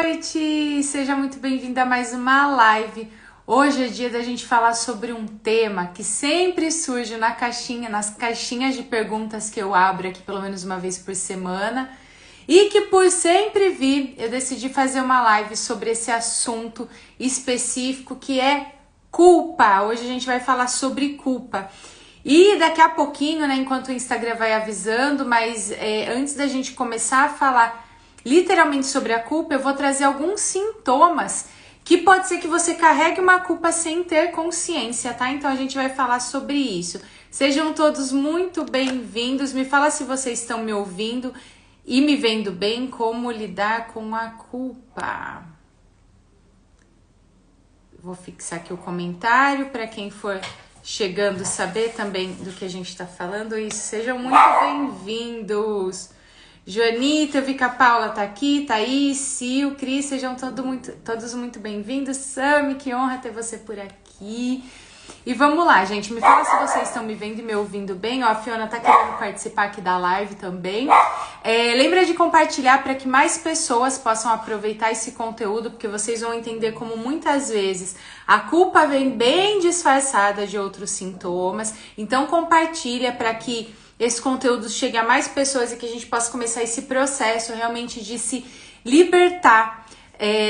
noite! Seja muito bem-vindo a mais uma live. Hoje é dia da gente falar sobre um tema que sempre surge nas caixinhas de perguntas que eu abro aqui pelo menos uma vez por semana e que por sempre vir, eu decidi fazer uma live sobre esse assunto específico que é culpa. Hoje a gente vai falar sobre culpa. E daqui a pouquinho, né, enquanto o Instagram vai avisando, mas antes da gente começar a falar literalmente sobre a culpa, eu vou trazer alguns sintomas que pode ser que você carregue uma culpa sem ter consciência, tá? Então a gente vai falar sobre isso. Sejam todos muito bem-vindos. Me fala se vocês estão me ouvindo e me vendo bem, como lidar com a culpa. Vou fixar aqui o comentário para quem for chegando saber também do que a gente está falando. Isso, sejam muito bem-vindos. Joanita, eu vi que a Paula tá aqui, Thaís, Sil, Cris, sejam todos muito bem-vindos. Sami, que honra ter você por aqui. E vamos lá, gente, me fala se vocês estão me vendo e me ouvindo bem. Ó, a Fiona tá querendo participar aqui da live também. Lembra de compartilhar para que mais pessoas possam aproveitar esse conteúdo, porque vocês vão entender como muitas vezes a culpa vem bem disfarçada de outros sintomas. Então compartilha para que esse conteúdo chegue a mais pessoas e que a gente possa começar esse processo realmente de se libertar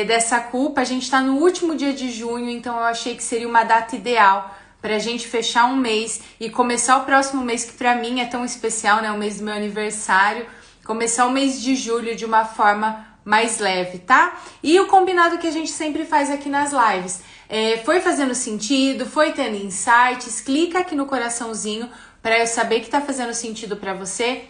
dessa culpa. A gente está no último dia de junho, então eu achei que seria uma data ideal para a gente fechar um mês e começar o próximo mês, que para mim é tão especial, né? O mês do meu aniversário, começar o mês de julho de uma forma mais leve, tá? E o combinado que a gente sempre faz aqui nas lives, foi fazendo sentido, foi tendo insights, clica aqui no coraçãozinho para eu saber que tá fazendo sentido para você,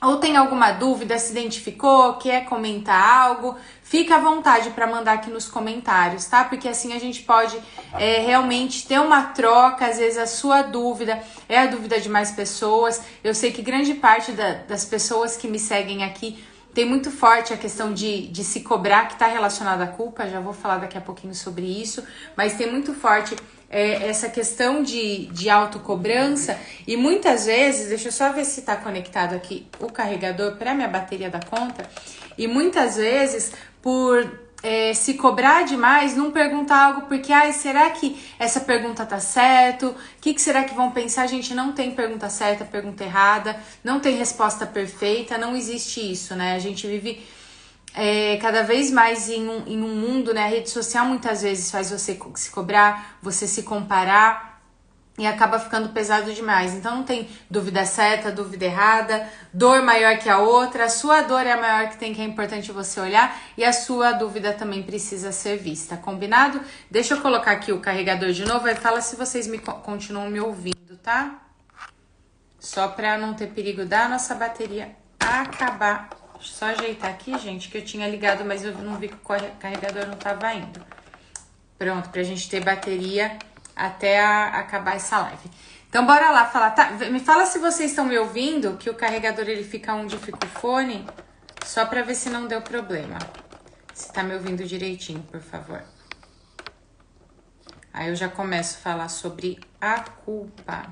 ou tem alguma dúvida, se identificou, quer comentar algo, fica à vontade para mandar aqui nos comentários, tá? Porque assim a gente pode realmente ter uma troca. Às vezes a sua dúvida é a dúvida de mais pessoas. Eu sei que grande parte das pessoas que me seguem aqui tem muito forte a questão de se cobrar, que está relacionada à culpa, já vou falar daqui a pouquinho sobre isso, mas tem muito forte essa questão de autocobrança, e muitas vezes, deixa eu só ver se está conectado aqui o carregador para minha bateria da conta, e muitas vezes por se cobrar demais, não perguntar algo porque, será que essa pergunta tá certo? O que será que vão pensar? Gente, não tem pergunta certa, pergunta errada, não tem resposta perfeita, não existe isso, né? A gente vive cada vez mais em um mundo, né? A rede social muitas vezes faz você se cobrar, você se comparar, e acaba ficando pesado demais. Então não tem dúvida certa, dúvida errada, dor maior que a outra. A sua dor é a maior que tem, que é importante você olhar, e a sua dúvida também precisa ser vista, combinado? Deixa eu colocar aqui o carregador de novo, aí fala se vocês continuam me ouvindo, tá? Só pra não ter perigo da nossa bateria acabar. Deixa eu só ajeitar aqui, gente, que eu tinha ligado, mas eu não vi que o carregador não tava indo. Pronto, pra gente ter bateria até acabar essa live. Então bora lá falar, tá? Me fala se vocês estão me ouvindo, que o carregador ele fica onde fica o fone, só pra ver se não deu problema. Se tá me ouvindo direitinho, por favor. Aí eu já começo a falar sobre a culpa.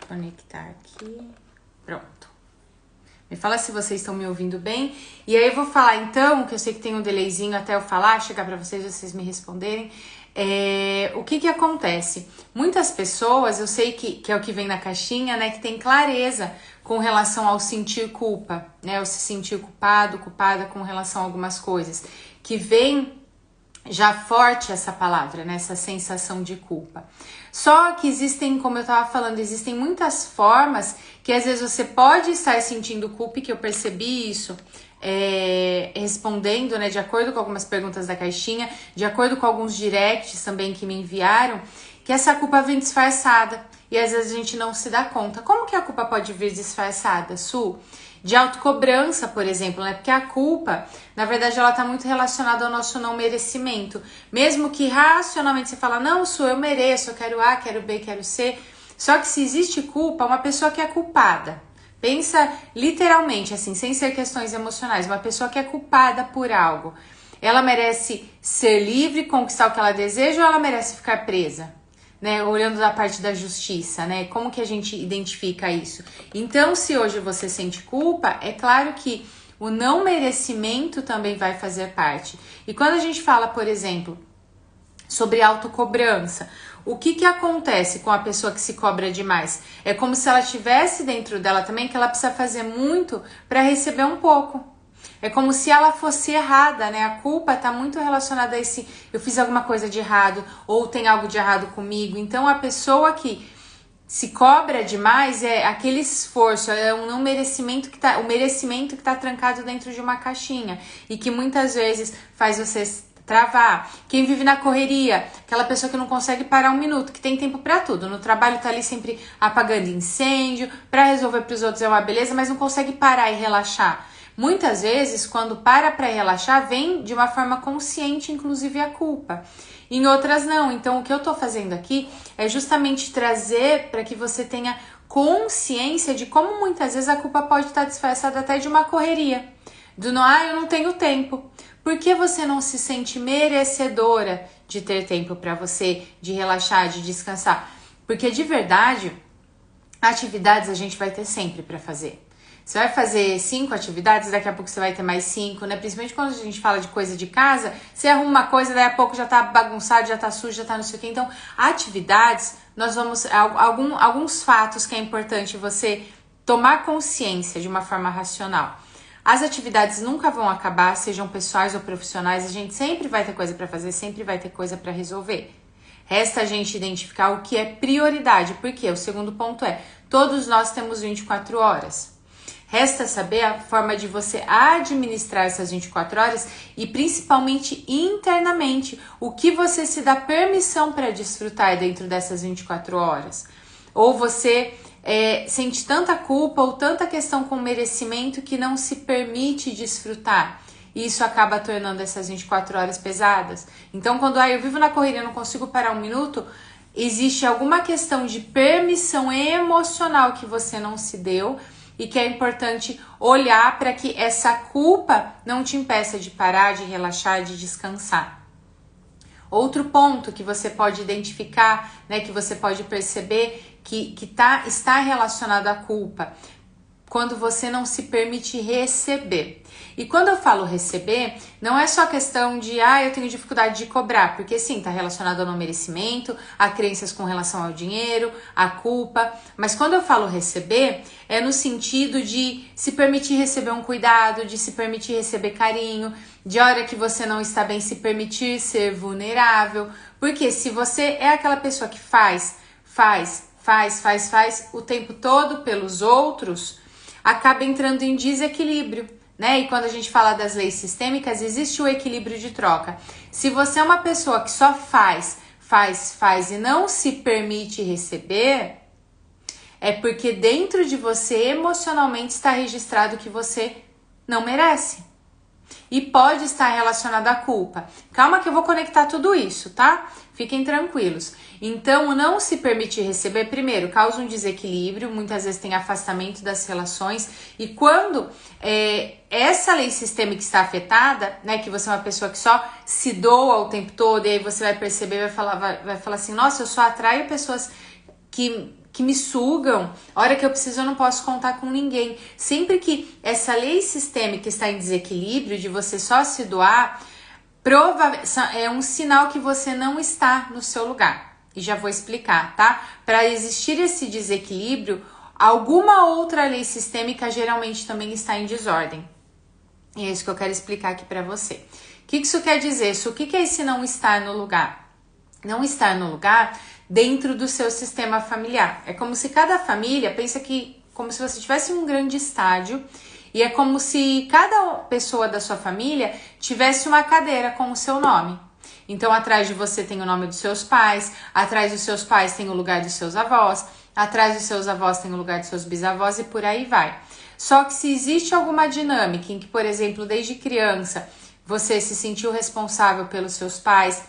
Conectar aqui. Pronto. Me fala se vocês estão me ouvindo bem. E aí eu vou falar então, que eu sei que tem um delayzinho até eu falar, chegar pra vocês me responderem. O que acontece? Muitas pessoas, eu sei que é o que vem na caixinha, né, que tem clareza com relação ao sentir culpa, né, ao se sentir culpado, culpada com relação a algumas coisas, que vem já forte essa palavra, né, essa sensação de culpa. Só que existem, como eu tava falando, existem muitas formas que às vezes você pode estar sentindo culpa, e que eu percebi isso respondendo, né, de acordo com algumas perguntas da caixinha, de acordo com alguns directs também que me enviaram, que essa culpa vem disfarçada e às vezes a gente não se dá conta. Como que a culpa pode vir disfarçada, Su? De autocobrança, por exemplo, né? Porque a culpa, na verdade, ela tá muito relacionada ao nosso não merecimento. Mesmo que racionalmente você fala, não, Su, eu mereço, eu quero A, quero B, quero C. Só que se existe culpa, uma pessoa que é culpada, pensa literalmente, assim, sem ser questões emocionais, uma pessoa que é culpada por algo, ela merece ser livre, conquistar o que ela deseja, ou ela merece ficar presa? Né, olhando da parte da justiça, né? Como que a gente identifica isso? Então, se hoje você sente culpa, é claro que o não merecimento também vai fazer parte. E quando a gente fala, por exemplo, sobre autocobrança, o que acontece com a pessoa que se cobra demais? É como se ela tivesse dentro dela também que ela precisa fazer muito para receber um pouco. É como se ela fosse errada, né? A culpa tá muito relacionada a esse, eu fiz alguma coisa de errado, ou tem algo de errado comigo. Então a pessoa que se cobra demais é aquele esforço, é um não merecimento que tá, o merecimento que tá trancado dentro de uma caixinha e que muitas vezes faz você travar. Quem vive na correria, aquela pessoa que não consegue parar um minuto, que tem tempo para tudo. No trabalho tá ali sempre apagando incêndio, para resolver pros outros é uma beleza, mas não consegue parar e relaxar. Muitas vezes, quando para relaxar, vem de uma forma consciente, inclusive a culpa. Em outras não. Então, o que eu tô fazendo aqui é justamente trazer para que você tenha consciência de como muitas vezes a culpa pode estar disfarçada até de uma correria. Do não, eu não tenho tempo. Por que você não se sente merecedora de ter tempo para você, de relaxar, de descansar? Porque de verdade, atividades a gente vai ter sempre para fazer. Você vai fazer 5 atividades, daqui a pouco você vai ter mais 5, né? Principalmente quando a gente fala de coisa de casa, você arruma uma coisa, daí a pouco já tá bagunçado, já tá sujo, já tá não sei o quê. Então, atividades, nós vamos... Alguns fatos que é importante você tomar consciência de uma forma racional. As atividades nunca vão acabar, sejam pessoais ou profissionais, a gente sempre vai ter coisa para fazer, sempre vai ter coisa para resolver. Resta a gente identificar o que é prioridade, porque o segundo ponto é, todos nós temos 24 horas. Resta saber a forma de você administrar essas 24 horas e principalmente internamente, o que você se dá permissão para desfrutar dentro dessas 24 horas. Ou você sente tanta culpa ou tanta questão com merecimento que não se permite desfrutar. E isso acaba tornando essas 24 horas pesadas. Então, quando eu vivo na correria e não consigo parar um minuto, existe alguma questão de permissão emocional que você não se deu e que é importante olhar para que essa culpa não te impeça de parar, de relaxar, de descansar. Outro ponto que você pode identificar, né, que você pode perceber que está relacionado à culpa, quando você não se permite receber. E quando eu falo receber, não é só questão de, eu tenho dificuldade de cobrar, porque sim, está relacionado ao não merecimento, a crenças com relação ao dinheiro, a culpa, mas quando eu falo receber, é no sentido de se permitir receber um cuidado, de se permitir receber carinho, de hora que você não está bem, se permitir ser vulnerável, porque se você é aquela pessoa que faz o tempo todo pelos outros, acaba entrando em desequilíbrio, né? E quando a gente fala das leis sistêmicas, existe o equilíbrio de troca. Se você é uma pessoa que só faz e não se permite receber, é porque dentro de você emocionalmente está registrado que você não merece. E pode estar relacionado à culpa. Calma que eu vou conectar tudo isso, tá? Fiquem tranquilos. Então, o não se permitir receber, primeiro, causa um desequilíbrio, muitas vezes tem afastamento das relações. E quando essa lei sistêmica está afetada, né, que você é uma pessoa que só se doa o tempo todo, e aí você vai perceber, vai falar assim, nossa, eu só atraio pessoas que me sugam, a hora que eu preciso eu não posso contar com ninguém. Sempre que essa lei sistêmica está em desequilíbrio, de você só se doar, é um sinal que você não está no seu lugar. E já vou explicar, tá? Para existir esse desequilíbrio, alguma outra lei sistêmica geralmente também está em desordem. E é isso que eu quero explicar aqui para você. O que isso quer dizer? O que é esse não estar no lugar? Não estar no lugar dentro do seu sistema familiar. É como se cada família, pensa que como se você tivesse um grande estádio e é como se cada pessoa da sua família tivesse uma cadeira com o seu nome. Então, atrás de você tem o nome dos seus pais, atrás dos seus pais tem o lugar dos seus avós, atrás dos seus avós tem o lugar dos seus bisavós e por aí vai. Só que se existe alguma dinâmica em que, por exemplo, desde criança, você se sentiu responsável pelos seus pais,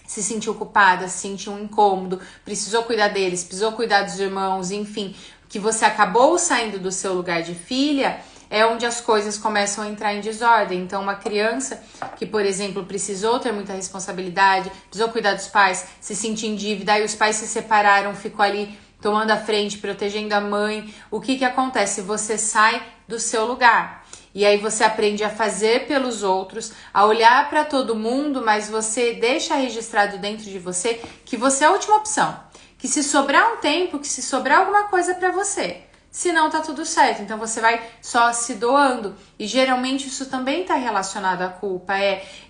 se sentiu culpada, se sentiu um incômodo, precisou cuidar deles, precisou cuidar dos irmãos, enfim, que você acabou saindo do seu lugar de filha, é onde as coisas começam a entrar em desordem. Então, uma criança que, por exemplo, precisou ter muita responsabilidade, precisou cuidar dos pais, se sentir em dívida, aí os pais se separaram, ficou ali tomando a frente, protegendo a mãe. O que acontece? Você sai do seu lugar. E aí você aprende a fazer pelos outros, a olhar para todo mundo, mas você deixa registrado dentro de você que você é a última opção. Que se sobrar um tempo, que se sobrar alguma coisa para você. Se não, tá tudo certo. Então você vai só se doando. E geralmente isso também tá relacionado à culpa.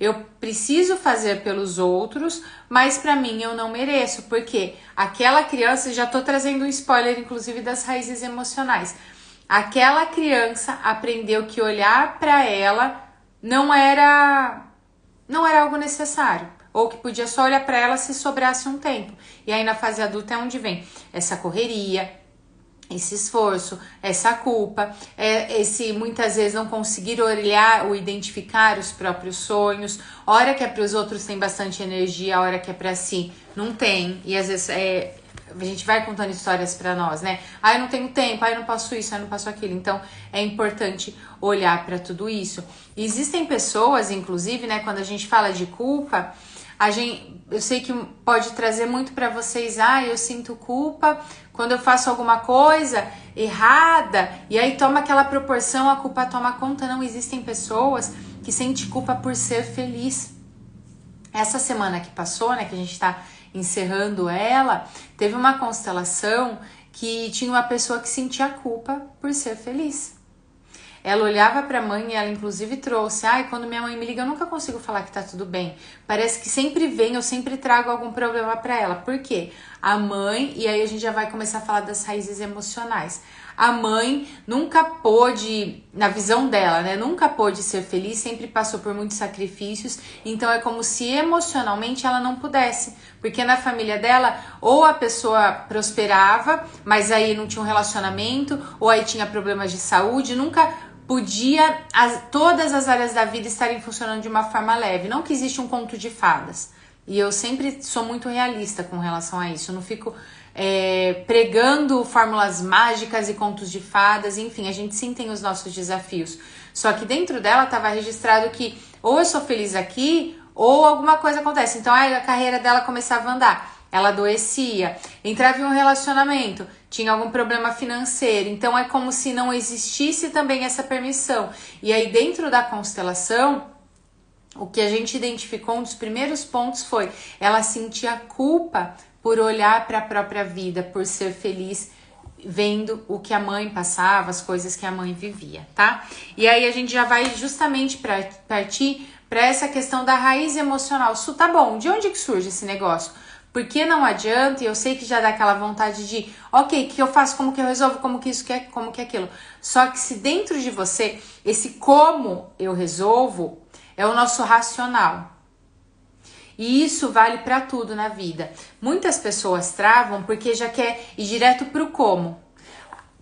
Eu preciso fazer pelos outros, mas pra mim eu não mereço. Porque aquela criança, já tô trazendo um spoiler, inclusive, das raízes emocionais. Aquela criança aprendeu que olhar pra ela não era algo necessário. Ou que podia só olhar pra ela se sobrasse um tempo. E aí na fase adulta é onde vem essa correria, esse esforço, essa culpa, esse muitas vezes não conseguir olhar ou identificar os próprios sonhos. A hora que é para os outros tem bastante energia, a hora que é para si não tem. E às vezes a gente vai contando histórias para nós, né? Eu não tenho tempo, eu não passo isso, eu não passo aquilo. Então é importante olhar para tudo isso. E existem pessoas, inclusive, né, quando a gente fala de culpa, eu sei que pode trazer muito para vocês, eu sinto culpa quando eu faço alguma coisa errada, e aí toma aquela proporção, a culpa toma conta. Não, existem pessoas que sentem culpa por ser feliz. Essa semana que passou, né, que a gente tá encerrando ela, teve uma constelação que tinha uma pessoa que sentia culpa por ser feliz. Ela olhava pra mãe e ela inclusive trouxe, quando minha mãe me liga eu nunca consigo falar que tá tudo bem. Parece que sempre vem, eu sempre trago algum problema pra ela. Por quê? A mãe, e aí a gente já vai começar a falar das raízes emocionais. A mãe nunca pôde, na visão dela, né, nunca pôde ser feliz, sempre passou por muitos sacrifícios, então é como se emocionalmente ela não pudesse, porque na família dela, ou a pessoa prosperava, mas aí não tinha um relacionamento, ou aí tinha problemas de saúde, nunca podia todas as áreas da vida estarem funcionando de uma forma leve. Não que existe um conto de fadas. E eu sempre sou muito realista com relação a isso. Eu não fico pregando fórmulas mágicas e contos de fadas. Enfim, a gente sim tem os nossos desafios. Só que dentro dela estava registrado que ou eu sou feliz aqui ou alguma coisa acontece. Então a carreira dela começava a andar. Ela adoecia, entrava em um relacionamento, tinha algum problema financeiro, então é como se não existisse também essa permissão. E aí dentro da constelação, o que a gente identificou, um dos primeiros pontos foi, ela sentia culpa por olhar para a própria vida, por ser feliz, vendo o que a mãe passava, as coisas que a mãe vivia, tá? E aí a gente já vai justamente partir para essa questão da raiz emocional. Isso tá bom, de onde que surge esse negócio? Porque não adianta, e eu sei que já dá aquela vontade de, ok, o que eu faço, como que eu resolvo, como que isso que é, como que é aquilo. Só que se dentro de você, esse como eu resolvo é o nosso racional. E isso vale para tudo na vida. Muitas pessoas travam porque já quer ir direto pro como.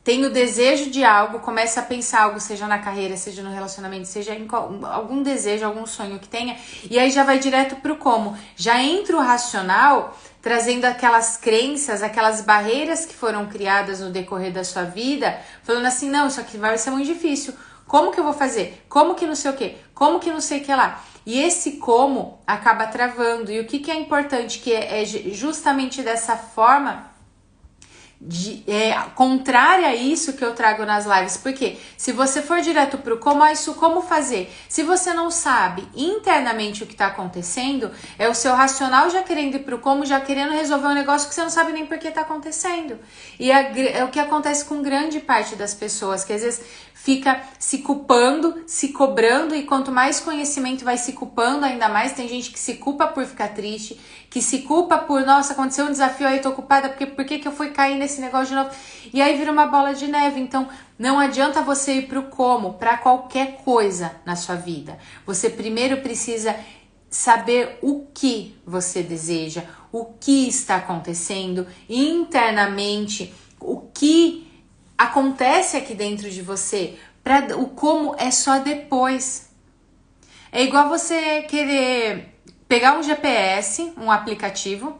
Tem o desejo de algo, começa a pensar algo, seja na carreira, seja no relacionamento, seja em algum desejo, algum sonho que tenha, e aí já vai direto pro como. Já entra o racional, trazendo aquelas crenças, aquelas barreiras que foram criadas no decorrer da sua vida, falando assim, não, isso aqui vai ser muito difícil. Como que eu vou fazer? Como que não sei o quê? Como que não sei o que lá? E esse como acaba travando. E o que é importante, que é justamente dessa forma contrária a isso que eu trago nas lives, porque se você for direto pro como, isso como fazer? Se você não sabe internamente o que tá acontecendo, é o seu racional já querendo ir pro como, já querendo resolver um negócio que você não sabe nem por que tá acontecendo. E é o que acontece com grande parte das pessoas, que às vezes fica se culpando, se cobrando, e quanto mais conhecimento vai se culpando ainda mais. Tem gente que se culpa por ficar triste, que se culpa por, nossa, aconteceu um desafio, aí eu tô culpada, porque por que eu fui cair nesse negócio de novo? E aí vira uma bola de neve. Então não adianta você ir pro como, para qualquer coisa na sua vida. Você primeiro precisa saber o que você deseja, o que está acontecendo internamente, o que acontece aqui dentro de você. O como é só depois. É igual você querer pegar um GPS, um aplicativo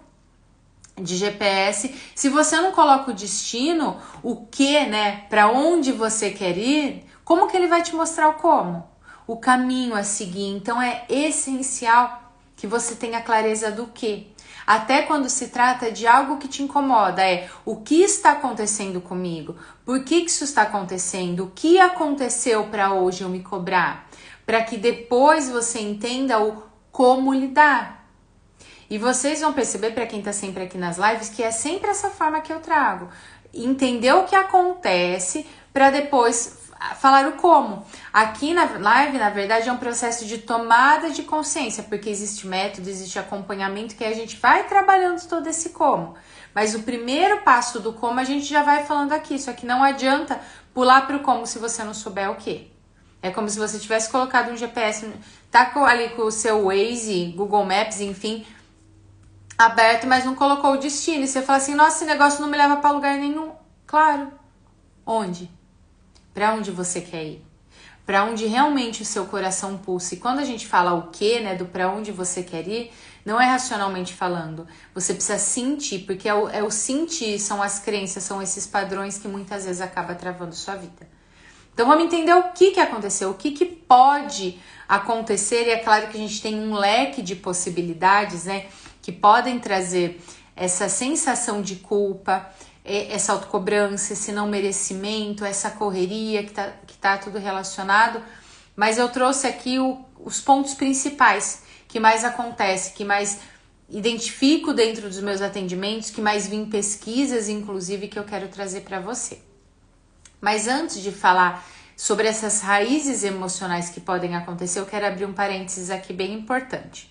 de GPS, se você não coloca o destino, o que, né, para onde você quer ir, como que ele vai te mostrar o como? O caminho a seguir. Então é essencial que você tenha clareza do que. Até quando se trata de algo que te incomoda, o que está acontecendo comigo? Por que isso está acontecendo? O que aconteceu para hoje eu me cobrar? Para que depois você entenda o como lidar. E vocês vão perceber, para quem está sempre aqui nas lives, que é sempre essa forma que eu trago. Entender o que acontece para depois falar o como. Aqui na live, na verdade, é um processo de tomada de consciência, porque existe método, existe acompanhamento que a gente vai trabalhando todo esse como. Mas o primeiro passo do como a gente já vai falando aqui, só que não adianta pular para o como se você não souber o quê. É como se você tivesse colocado um GPS, tá ali com o seu Waze, Google Maps, enfim, aberto, mas não colocou o destino. E você fala assim, nossa, esse negócio não me leva para lugar nenhum. Claro. Onde? Para onde você quer ir? Para onde realmente o seu coração pulsa. E quando a gente fala o quê, né, do para onde você quer ir, não é racionalmente falando. Você precisa sentir, porque é o sentir, são as crenças, são esses padrões que muitas vezes acaba travando sua vida. Então vamos entender o que aconteceu, o que pode acontecer. E é claro que a gente tem um leque de possibilidades, né, que podem trazer essa sensação de culpa, essa autocobrança, esse não merecimento, essa correria que tá tudo relacionado. Mas eu trouxe aqui os pontos principais que mais acontece, que mais identifico dentro dos meus atendimentos, que mais vi em pesquisas, inclusive, que eu quero trazer para você. Mas antes de falar sobre essas raízes emocionais que podem acontecer, eu quero abrir um parênteses aqui bem importante.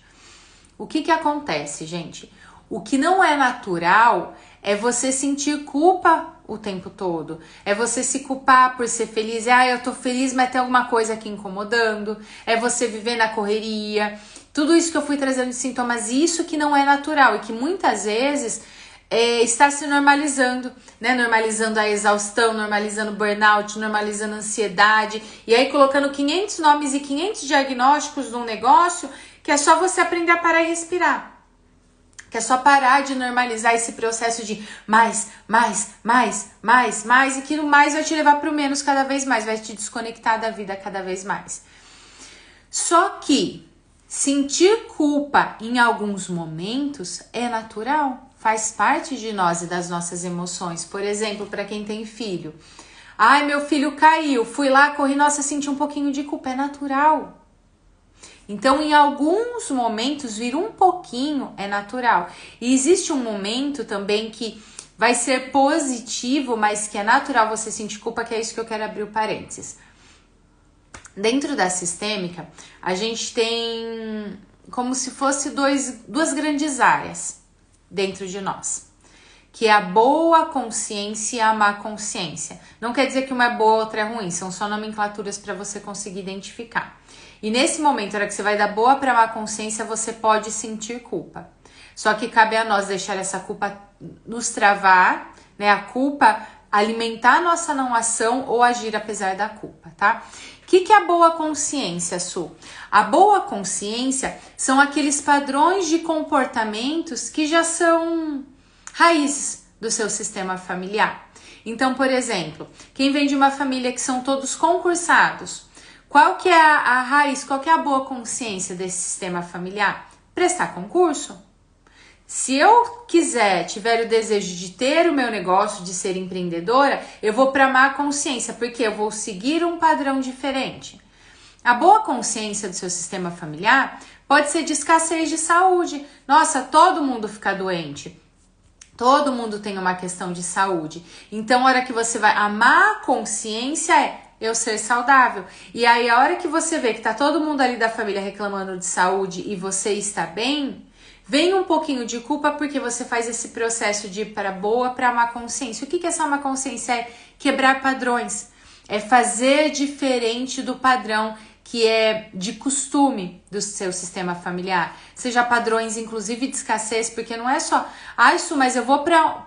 O que acontece, gente? O que não é natural é você sentir culpa o tempo todo. É você se culpar por ser feliz. Eu tô feliz, mas tem alguma coisa aqui incomodando. É você viver na correria. Tudo isso que eu fui trazendo de sintomas, isso que não é natural e que muitas vezes está se normalizando, né? Normalizando a exaustão, normalizando o burnout, normalizando a ansiedade. E aí colocando 500 nomes e 500 diagnósticos num negócio que é só você aprender a parar e respirar. Que é só parar de normalizar esse processo de mais, e que no mais vai te levar para o menos cada vez mais, vai te desconectar da vida cada vez mais. Só que sentir culpa em alguns momentos é natural, faz parte de nós e das nossas emoções. Por exemplo, para quem tem filho. Meu filho caiu, fui lá, corri, nossa, senti um pouquinho de culpa, é natural. Então, em alguns momentos, vir um pouquinho é natural. E existe um momento também que vai ser positivo, mas que é natural você sentir culpa, que é isso que eu quero abrir o parênteses. Dentro da sistêmica, a gente tem como se fosse duas grandes áreas dentro de nós, que é a boa consciência e a má consciência. Não quer dizer que uma é boa, outra é ruim, são só nomenclaturas para você conseguir identificar. E nesse momento, na hora que você vai da boa para má consciência, você pode sentir culpa. Só que cabe a nós deixar essa culpa nos travar, né? A culpa alimentar a nossa não ação ou agir apesar da culpa, tá? O que é a boa consciência, Su? A boa consciência são aqueles padrões de comportamentos que já são raízes do seu sistema familiar. Então, por exemplo, quem vem de uma família que são todos concursados, qual que é a raiz, qual que é a boa consciência desse sistema familiar? Prestar concurso. Se eu tiver o desejo de ter o meu negócio, de ser empreendedora, eu vou para a má consciência, porque eu vou seguir um padrão diferente. A boa consciência do seu sistema familiar pode ser de escassez de saúde. Nossa, todo mundo fica doente. Todo mundo tem uma questão de saúde. Então, a hora que você vai... A má consciência é eu ser saudável. E aí, a hora que você vê que tá todo mundo ali da família reclamando de saúde e você está bem, vem um pouquinho de culpa porque você faz esse processo de ir para boa para má consciência. O que é essa má consciência? É quebrar padrões. É fazer diferente do padrão que é de costume do seu sistema familiar. Seja padrões, inclusive, de escassez, porque não é só, isso, mas eu vou para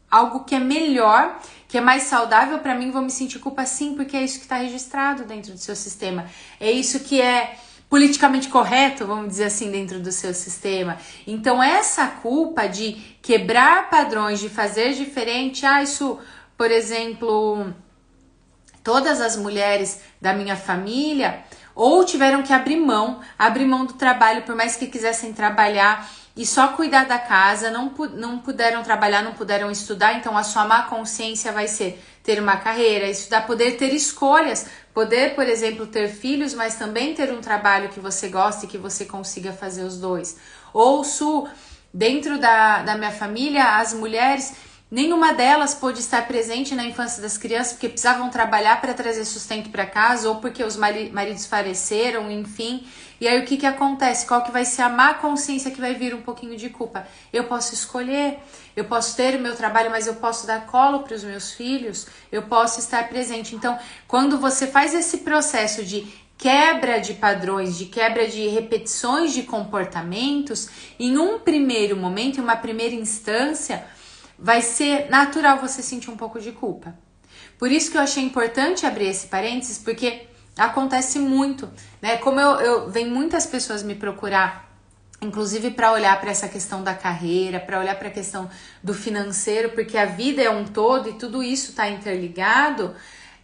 algo que é melhor, que é mais saudável para mim, vou me sentir culpa sim, porque é isso que está registrado dentro do seu sistema. É isso que é politicamente correto, vamos dizer assim, dentro do seu sistema. Então, essa culpa de quebrar padrões, de fazer diferente, isso, por exemplo, todas as mulheres da minha família ou tiveram que abrir mão do trabalho, por mais que quisessem trabalhar, e só cuidar da casa, não puderam trabalhar, não puderam estudar, então a sua má consciência vai ser ter uma carreira, estudar, poder ter escolhas, poder, por exemplo, ter filhos, mas também ter um trabalho que você gosta e que você consiga fazer os dois. Ou dentro da minha família, as mulheres, nenhuma delas pôde estar presente na infância das crianças porque precisavam trabalhar para trazer sustento para casa ou porque os maridos faleceram, enfim. E aí o que acontece? Qual que vai ser a má consciência que vai vir um pouquinho de culpa? Eu posso escolher, eu posso ter o meu trabalho, mas eu posso dar colo para os meus filhos, eu posso estar presente. Então, quando você faz esse processo de quebra de padrões, de quebra de repetições de comportamentos, em um primeiro momento, em uma primeira instância, vai ser natural você sentir um pouco de culpa. Por isso que eu achei importante abrir esse parênteses, porque acontece muito, né? Como vem muitas pessoas me procurar, inclusive para olhar para essa questão da carreira, para olhar para a questão do financeiro, porque a vida é um todo e tudo isso está interligado.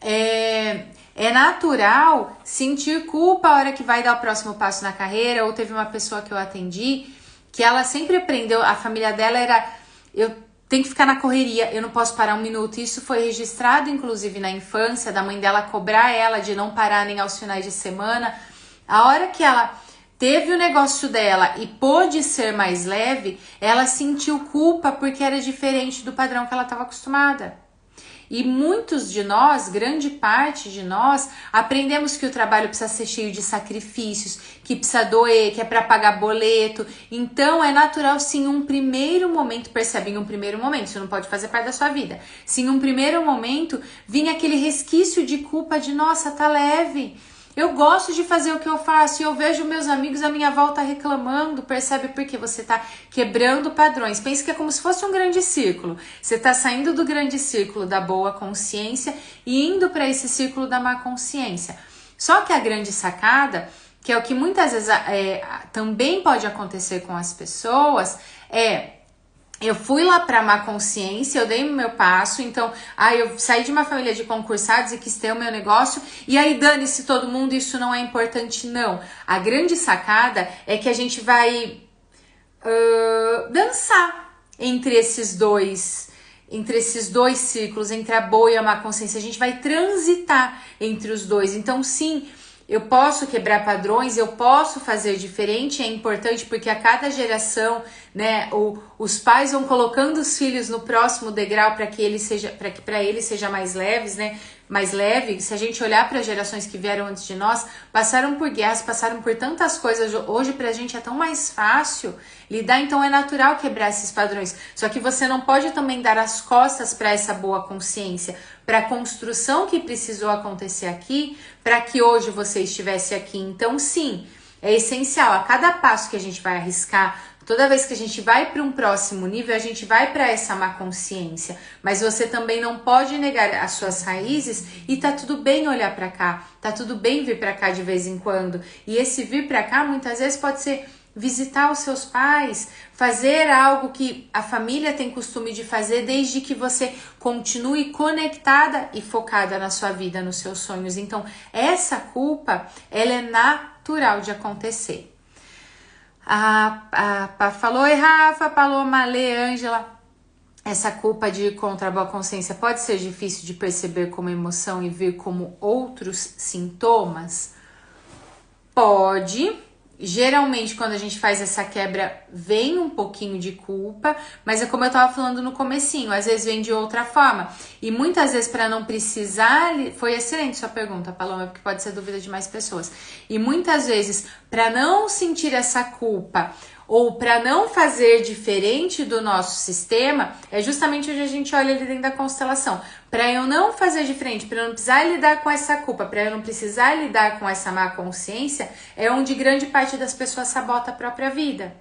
É natural sentir culpa a hora que vai dar o próximo passo na carreira. Ou teve uma pessoa que eu atendi que ela sempre aprendeu, a família dela era: eu tenho que ficar na correria, eu não posso parar um minuto. Isso foi registrado inclusive na infância, da mãe dela cobrar ela de não parar nem aos finais de semana. A hora que ela teve o negócio dela e pôde ser mais leve, ela sentiu culpa porque era diferente do padrão que ela estava acostumada. E muitos de nós, grande parte de nós, aprendemos que o trabalho precisa ser cheio de sacrifícios, que precisa doer, que é para pagar boleto. Então é natural, se em um primeiro momento, percebe, em um primeiro momento, isso não pode fazer parte da sua vida. Se em um primeiro momento vinha aquele resquício de culpa de, nossa, tá leve. Eu gosto de fazer o que eu faço e eu vejo meus amigos à minha volta reclamando, percebe? Porque você está quebrando padrões. Pense que é como se fosse um grande círculo. Você está saindo do grande círculo da boa consciência e indo para esse círculo da má consciência. Só que a grande sacada, que é o que muitas vezes também pode acontecer com as pessoas, eu fui lá pra má consciência, eu dei o meu passo, então, eu saí de uma família de concursados e quis ter o meu negócio, e aí dane-se todo mundo, isso não é importante, não. A grande sacada é que a gente vai dançar entre esses dois círculos, entre a boa e a má consciência. A gente vai transitar entre os dois. Então, sim, eu posso quebrar padrões, eu posso fazer diferente, é importante porque a cada geração, né, os pais vão colocando os filhos no próximo degrau para que ele seja mais leves, né, mais leve. Se a gente olhar para as gerações que vieram antes de nós, passaram por guerras, passaram por tantas coisas, hoje pra gente é tão mais fácil lidar, então é natural quebrar esses padrões. Só que você não pode também dar as costas para essa boa consciência, para a construção que precisou acontecer aqui, para que hoje você estivesse aqui. Então, sim, é essencial. A cada passo que a gente vai arriscar, toda vez que a gente vai para um próximo nível, a gente vai para essa má consciência. Mas você também não pode negar as suas raízes e tá tudo bem olhar para cá, tá tudo bem vir para cá de vez em quando. E esse vir para cá muitas vezes pode ser visitar os seus pais, fazer algo que a família tem costume de fazer, desde que você continue conectada e focada na sua vida, nos seus sonhos. Então, essa culpa, ela é natural de acontecer. Falou, Rafa, Paloma, Lê, Ângela. Essa culpa de ir contra a boa consciência pode ser difícil de perceber como emoção e vir como outros sintomas? Pode. Geralmente, quando a gente faz essa quebra, vem um pouquinho de culpa, mas é como eu tava falando no comecinho, às vezes vem de outra forma. E muitas vezes, para não precisar... Foi excelente sua pergunta, Paloma, porque pode ser dúvida de mais pessoas. E muitas vezes, para não sentir essa culpa, ou para não fazer diferente do nosso sistema, é justamente onde a gente olha ali dentro da constelação. Para eu não fazer diferente, para eu não precisar lidar com essa culpa, para eu não precisar lidar com essa má consciência, é onde grande parte das pessoas sabota a própria vida.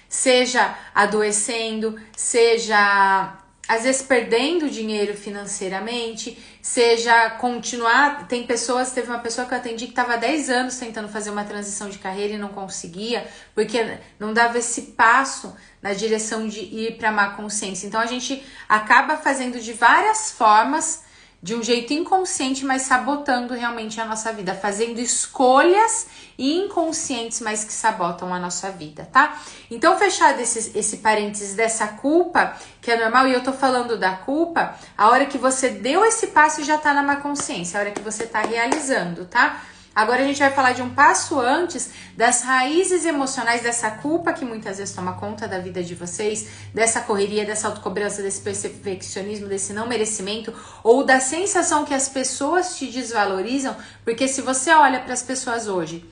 Seja adoecendo, seja às vezes perdendo dinheiro financeiramente, seja continuar... Teve uma pessoa que eu atendi que estava há 10 anos tentando fazer uma transição de carreira e não conseguia, porque não dava esse passo na direção de ir para a má consciência. Então a gente acaba fazendo de várias formas de um jeito inconsciente, mas sabotando realmente a nossa vida, fazendo escolhas inconscientes, mas que sabotam a nossa vida, tá? Então, fechado esse parênteses dessa culpa, que é normal, e eu tô falando da culpa, a hora que você deu esse passo já tá na má consciência, a hora que você tá realizando, tá? Agora a gente vai falar de um passo antes das raízes emocionais dessa culpa que muitas vezes toma conta da vida de vocês, dessa correria, dessa autocobrança, desse perfeccionismo, desse não merecimento ou da sensação que as pessoas te desvalorizam, porque se você olha para as pessoas hoje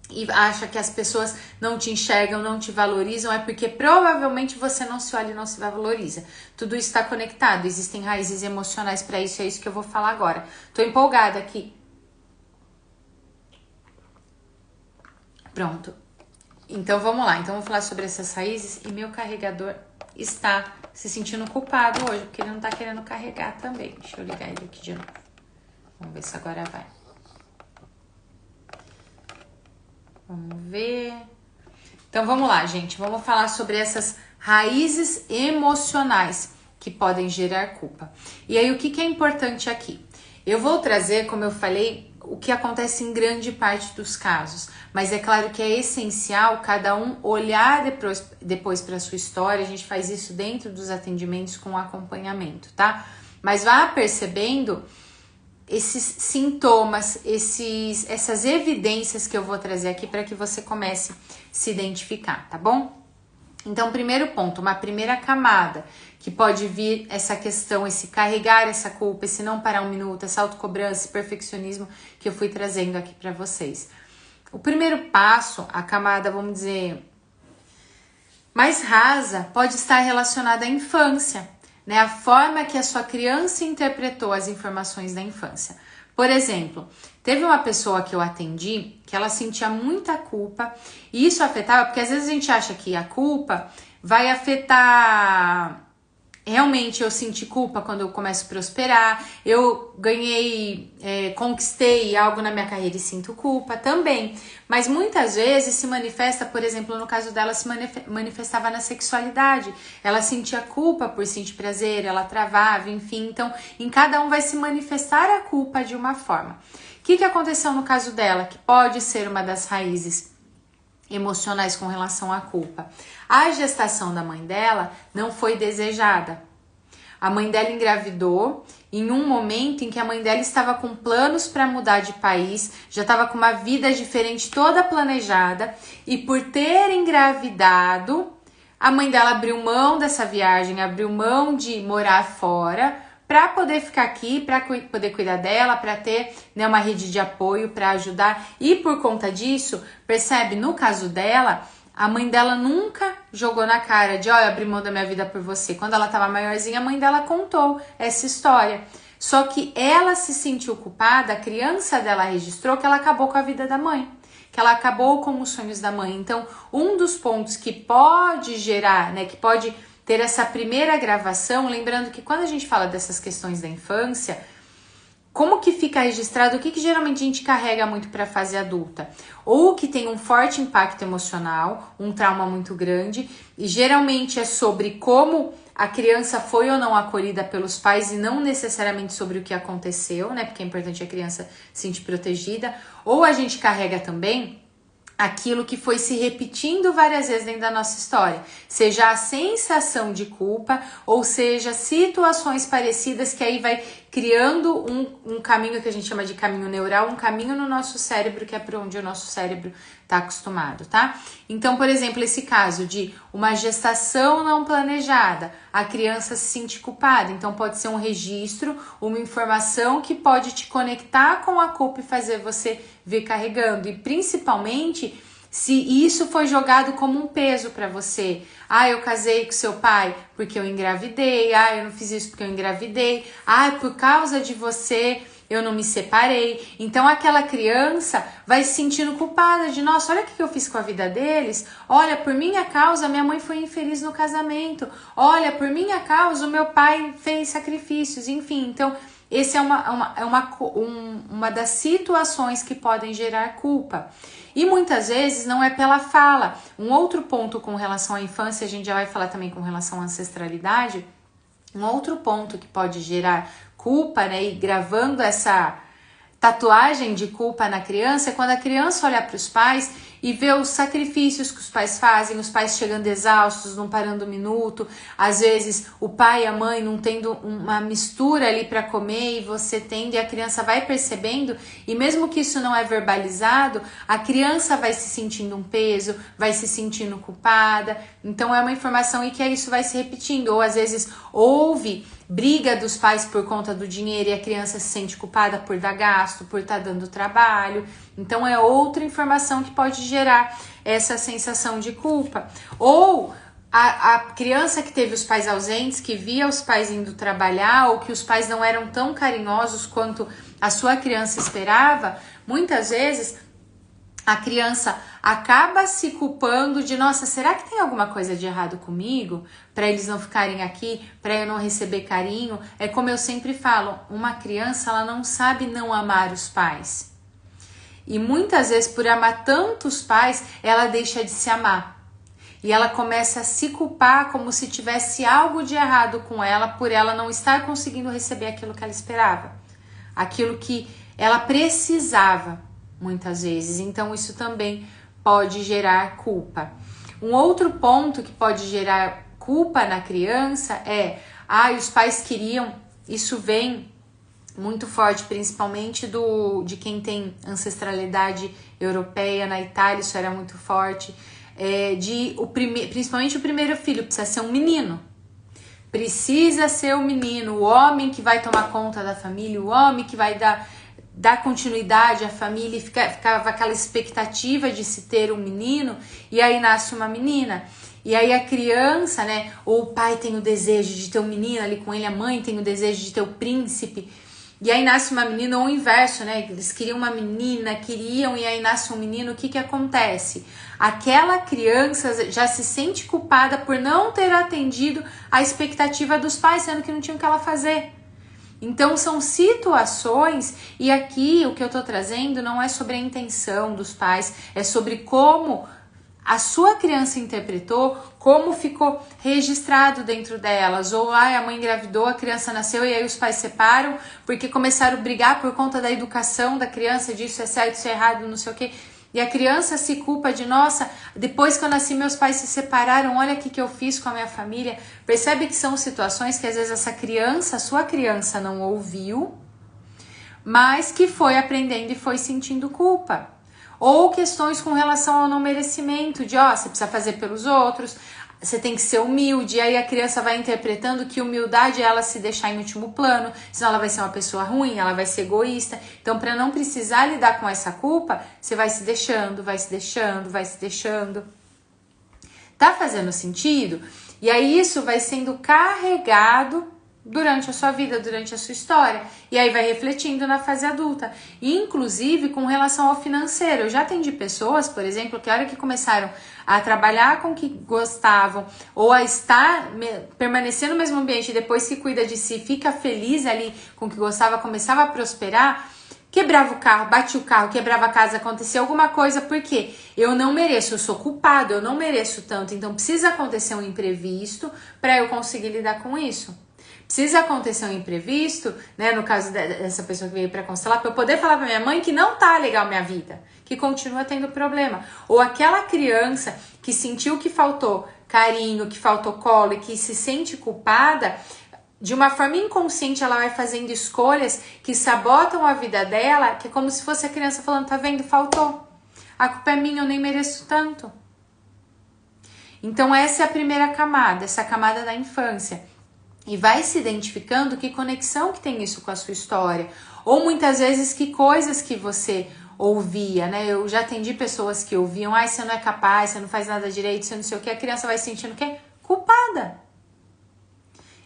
e acha que as pessoas não te enxergam, não te valorizam, é porque provavelmente você não se olha e não se valoriza. Tudo isso está conectado, existem raízes emocionais para isso, é isso que eu vou falar agora. Tô empolgada aqui. Pronto. Então vamos lá. Então vamos falar sobre essas raízes e meu carregador está se sentindo culpado hoje, porque ele não tá querendo carregar também. Deixa eu ligar ele aqui de novo. Vamos ver se agora vai. Vamos ver. Então vamos lá, gente. Vamos falar sobre essas raízes emocionais que podem gerar culpa. E aí o que é importante aqui? Eu vou trazer, como eu falei, o que acontece em grande parte dos casos, mas é claro que é essencial cada um olhar depois para a sua história. A gente faz isso dentro dos atendimentos com acompanhamento, tá? Mas vá percebendo esses sintomas, essas evidências que eu vou trazer aqui para que você comece a se identificar, tá bom? Então, primeiro ponto, uma primeira camada que pode vir essa questão, esse carregar essa culpa, esse não parar um minuto, essa autocobrança, esse perfeccionismo que eu fui trazendo aqui para vocês. O primeiro passo, a camada, vamos dizer, mais rasa, pode estar relacionada à infância, né? A forma que a sua criança interpretou as informações da infância. Por exemplo, teve uma pessoa que eu atendi que ela sentia muita culpa e isso afetava, porque às vezes a gente acha que a culpa vai afetar. Realmente eu senti culpa quando eu começo a prosperar, eu ganhei, conquistei algo na minha carreira e sinto culpa também. Mas muitas vezes se manifesta, por exemplo, no caso dela, se manifestava na sexualidade. Ela sentia culpa por sentir prazer, ela travava, enfim. Então, em cada um vai se manifestar a culpa de uma forma. O que aconteceu no caso dela, que pode ser uma das raízes emocionais com relação à culpa? A gestação da mãe dela não foi desejada. A mãe dela engravidou em um momento em que a mãe dela estava com planos para mudar de país, já estava com uma vida diferente toda planejada, e por ter engravidado, a mãe dela abriu mão dessa viagem, abriu mão de morar fora para poder ficar aqui, para poder cuidar dela, para ter, né, uma rede de apoio para ajudar. E por conta disso, percebe, no caso dela, a mãe dela nunca jogou na cara de, olha, eu abri mão da minha vida por você. Quando ela estava maiorzinha, a mãe dela contou essa história. Só que ela se sentiu culpada, a criança dela registrou que ela acabou com a vida da mãe, que ela acabou com os sonhos da mãe. Então, um dos pontos que pode gerar, né, que pode ter essa primeira gravação, lembrando que quando a gente fala dessas questões da infância, como que fica registrado, o que geralmente a gente carrega muito para a fase adulta? Ou que tem um forte impacto emocional, um trauma muito grande, e geralmente é sobre como a criança foi ou não acolhida pelos pais e não necessariamente sobre o que aconteceu, né? Porque é importante a criança se sentir protegida. Ou a gente carrega também aquilo que foi se repetindo várias vezes dentro da nossa história, seja a sensação de culpa, ou seja, situações parecidas que aí vai criando um caminho que a gente chama de caminho neural, um caminho no nosso cérebro, que é para onde o nosso cérebro está acostumado, tá? Então, por exemplo, esse caso de uma gestação não planejada, a criança se sente culpada, então pode ser um registro, uma informação que pode te conectar com a culpa e fazer você vir carregando, e principalmente se isso foi jogado como um peso para você. Ah, eu casei com seu pai porque eu engravidei. Ah, eu não fiz isso porque eu engravidei. Ah, por causa de você eu não me separei. Então aquela criança vai se sentindo culpada de, nossa, olha o que eu fiz com a vida deles. Olha, por minha causa minha mãe foi infeliz no casamento. Olha, por minha causa o meu pai fez sacrifícios. Enfim, então esse é uma das situações que podem gerar culpa. E muitas vezes não é pela fala. Um outro ponto com relação à infância, a gente já vai falar também com relação à ancestralidade. Um outro ponto que pode gerar culpa, né, e gravando essa tatuagem de culpa na criança, é quando a criança olha para os pais e vê os sacrifícios que os pais fazem, os pais chegando exaustos, não parando um minuto, às vezes o pai e a mãe não tendo uma mistura ali para comer e você tendo, e a criança vai percebendo, e mesmo que isso não é verbalizado, a criança vai se sentindo um peso, vai se sentindo culpada, então é uma informação e que isso vai se repetindo, ou às vezes houve briga dos pais por conta do dinheiro e a criança se sente culpada por dar gasto, por estar dando trabalho. Então é outra informação que pode gerar essa sensação de culpa. Ou a criança que teve os pais ausentes, que via os pais indo trabalhar, ou que os pais não eram tão carinhosos quanto a sua criança esperava, muitas vezes a criança acaba se culpando de, nossa, será que tem alguma coisa de errado comigo? Para eles não ficarem aqui, para eu não receber carinho. É como eu sempre falo, uma criança ela não sabe não amar os pais. E muitas vezes por amar tantos pais, ela deixa de se amar. E ela começa a se culpar como se tivesse algo de errado com ela por ela não estar conseguindo receber aquilo que ela esperava. Aquilo que ela precisava. Muitas vezes, então isso também pode gerar culpa. Um outro ponto que pode gerar culpa na criança é, os pais queriam, isso vem muito forte, principalmente de quem tem ancestralidade europeia, na Itália isso era muito forte, principalmente o primeiro filho precisa ser um menino. Precisa ser um menino, o homem que vai tomar conta da família, o homem que vai dar continuidade à família, e ficava aquela expectativa de se ter um menino, e aí nasce uma menina, e aí a criança, né, ou o pai tem o desejo de ter um menino ali com ele, a mãe tem o desejo de ter o príncipe, e aí nasce uma menina, ou o inverso, né, eles queriam uma menina, e aí nasce um menino, o que acontece? Aquela criança já se sente culpada por não ter atendido a expectativa dos pais, sendo que não tinha o que ela fazer. Então são situações, e aqui o que eu tô trazendo não é sobre a intenção dos pais, é sobre como a sua criança interpretou, como ficou registrado dentro delas, ou a mãe engravidou, a criança nasceu e aí os pais separam, porque começaram a brigar por conta da educação da criança, disso é certo, isso é errado, não sei o que. E a criança se culpa de, nossa, depois que eu nasci meus pais se separaram, olha o que eu fiz com a minha família. Percebe que são situações que às vezes essa criança, a sua criança não ouviu, mas que foi aprendendo e foi sentindo culpa. Ou questões com relação ao não merecimento, de você precisa fazer pelos outros, você tem que ser humilde, e aí a criança vai interpretando que humildade é ela se deixar em último plano, senão ela vai ser uma pessoa ruim, ela vai ser egoísta. Então, para não precisar lidar com essa culpa, você vai se deixando, vai se deixando, vai se deixando. Tá fazendo sentido? E aí isso vai sendo carregado durante a sua vida, durante a sua história. E aí vai refletindo na fase adulta. E, inclusive, com relação ao financeiro. Eu já atendi pessoas, por exemplo, que a hora que começaram a trabalhar com o que gostavam, ou a permanecer no mesmo ambiente, depois que cuida de si, fica feliz ali com o que gostava, começava a prosperar, quebrava o carro, batia o carro, quebrava a casa, acontecia alguma coisa, porque eu não mereço, eu sou culpado, eu não mereço tanto, então precisa acontecer um imprevisto para eu conseguir lidar com isso. Precisa acontecer um imprevisto, né, no caso dessa pessoa que veio para constelar, para eu poder falar para minha mãe que não tá legal minha vida, que continua tendo problema. Ou aquela criança que sentiu que faltou carinho, que faltou colo e que se sente culpada, de uma forma inconsciente ela vai fazendo escolhas que sabotam a vida dela, que é como se fosse a criança falando, tá vendo, faltou. A culpa é minha, eu nem mereço tanto. Então essa é a primeira camada, essa camada da infância. E vai se identificando que conexão que tem isso com a sua história. Ou muitas vezes que coisas que você ouvia, né? Eu já atendi pessoas que ouviam, você não é capaz, você não faz nada direito, você não sei o que. A criança vai se sentindo o quê? Culpada.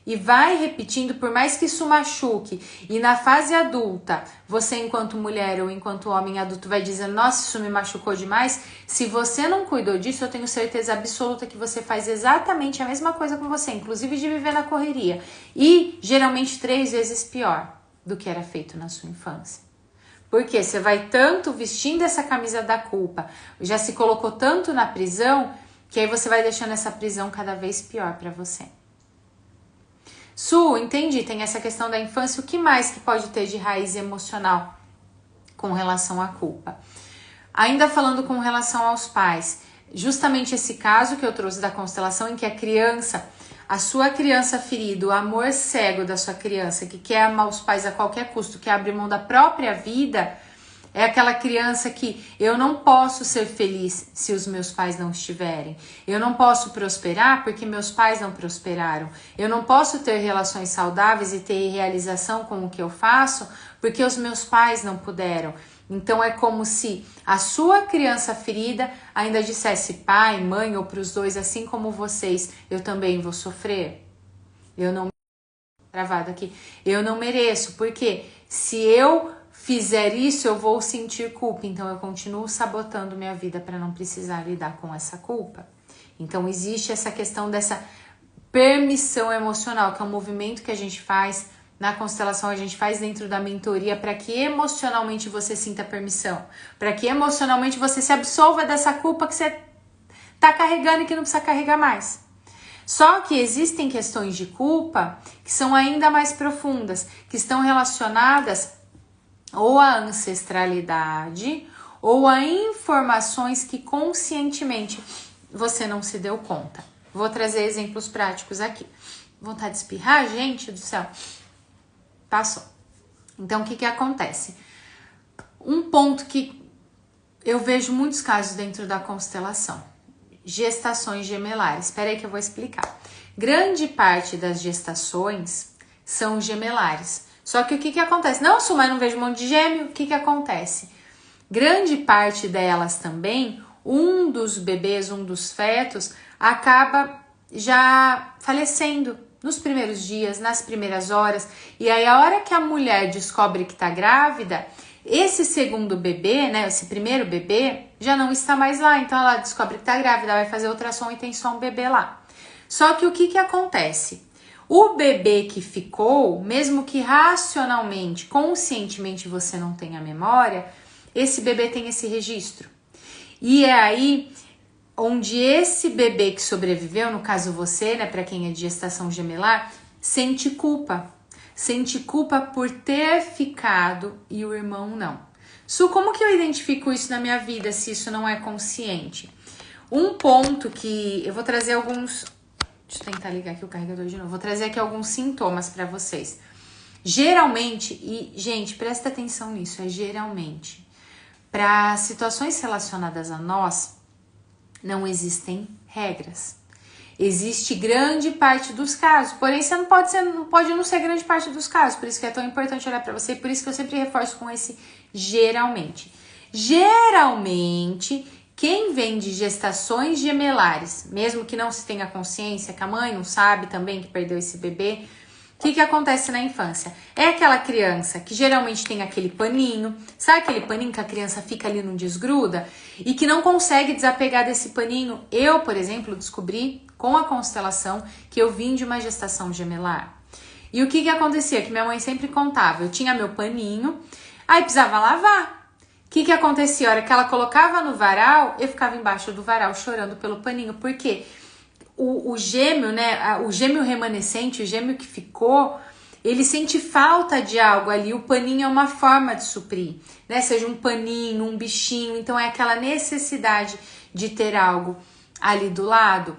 E vai repetindo, por mais que isso machuque. E na fase adulta, você enquanto mulher ou enquanto homem adulto vai dizendo, nossa, isso me machucou demais. Se você não cuidou disso, eu tenho certeza absoluta que você faz exatamente a mesma coisa com você, inclusive de viver na correria. E geralmente 3 vezes pior do que era feito na sua infância. Porque você vai tanto vestindo essa camisa da culpa, já se colocou tanto na prisão, que aí você vai deixando essa prisão cada vez pior para você. Su, entendi, tem essa questão da infância, o que mais que pode ter de raiz emocional com relação à culpa? Ainda falando com relação aos pais, justamente esse caso que eu trouxe da constelação em que a criança, a sua criança ferida, o amor cego da sua criança, que quer amar os pais a qualquer custo, que abre mão da própria vida, é aquela criança que eu não posso ser feliz se os meus pais não estiverem. Eu não posso prosperar porque meus pais não prosperaram. Eu não posso ter relações saudáveis e ter realização com o que eu faço porque os meus pais não puderam. Então é como se a sua criança ferida ainda dissesse pai, mãe ou para os dois, assim como vocês, eu também vou sofrer. Eu não travado aqui. Eu não mereço, porque se eu fizer isso, eu vou sentir culpa. Então eu continuo sabotando minha vida para não precisar lidar com essa culpa. Então existe essa questão dessa permissão emocional, que é um movimento que a gente faz na constelação, a gente faz dentro da mentoria para que emocionalmente você sinta permissão, para que emocionalmente você se absolva dessa culpa que você tá carregando e que não precisa carregar mais. Só que existem questões de culpa que são ainda mais profundas, que estão relacionadas ou à ancestralidade ou a informações que conscientemente você não se deu conta. Vou trazer exemplos práticos aqui. Vontade de espirrar, gente do céu. Passou. Então, o que acontece? Um ponto que eu vejo muitos casos dentro da constelação. Gestações gemelares. Espera aí que eu vou explicar. Grande parte das gestações são gemelares. Só que o que acontece? Não, Su, mas não vejo um monte de gêmeo. O que acontece? Grande parte delas também, um dos bebês, um dos fetos, acaba já falecendo nos primeiros dias, nas primeiras horas. E aí, a hora que a mulher descobre que tá grávida, esse segundo bebê, né, esse primeiro bebê, já não está mais lá. Então, ela descobre que tá grávida, vai fazer ultrassom e tem só um bebê lá. Só que o que acontece? O bebê que ficou, mesmo que racionalmente, conscientemente você não tenha memória, esse bebê tem esse registro. E é aí onde esse bebê que sobreviveu, no caso você, né, para quem é de gestação gemelar, sente culpa. Sente culpa por ter ficado e o irmão não. Su, como que eu identifico isso na minha vida se isso não é consciente? Um ponto que eu vou trazer alguns... Deixa eu tentar ligar aqui o carregador de novo. Vou trazer aqui alguns sintomas para vocês. Geralmente, e gente, presta atenção nisso, é geralmente, para situações relacionadas a nós, não existem regras. Existe grande parte dos casos, porém você não pode não ser grande parte dos casos, por isso que é tão importante olhar para você, e por isso que eu sempre reforço com esse geralmente. Geralmente, quem vem de gestações gemelares, mesmo que não se tenha consciência, que a mãe não sabe também que perdeu esse bebê, o que acontece na infância? É aquela criança que geralmente tem aquele paninho, sabe aquele paninho que a criança fica ali, não desgruda? E que não consegue desapegar desse paninho. Eu, por exemplo, descobri com a constelação que eu vim de uma gestação gemelar. E o que acontecia? Que minha mãe sempre contava, eu tinha meu paninho, aí precisava lavar. O que acontecia? A hora que ela colocava no varal, eu ficava embaixo do varal chorando pelo paninho. Por quê? O gêmeo, né, o gêmeo remanescente, o gêmeo que ficou, ele sente falta de algo ali, o paninho é uma forma de suprir, né, seja um paninho, um bichinho, então é aquela necessidade de ter algo ali do lado.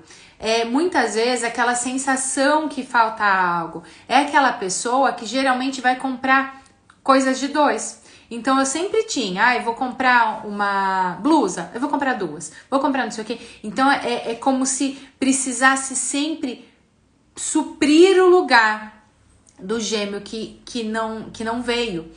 Muitas vezes aquela sensação que falta algo, é aquela pessoa que geralmente vai comprar coisas de dois. Então eu sempre tinha, eu vou comprar uma blusa, eu vou comprar duas, vou comprar não sei o que. Então é como se precisasse sempre suprir o lugar do gêmeo que não veio.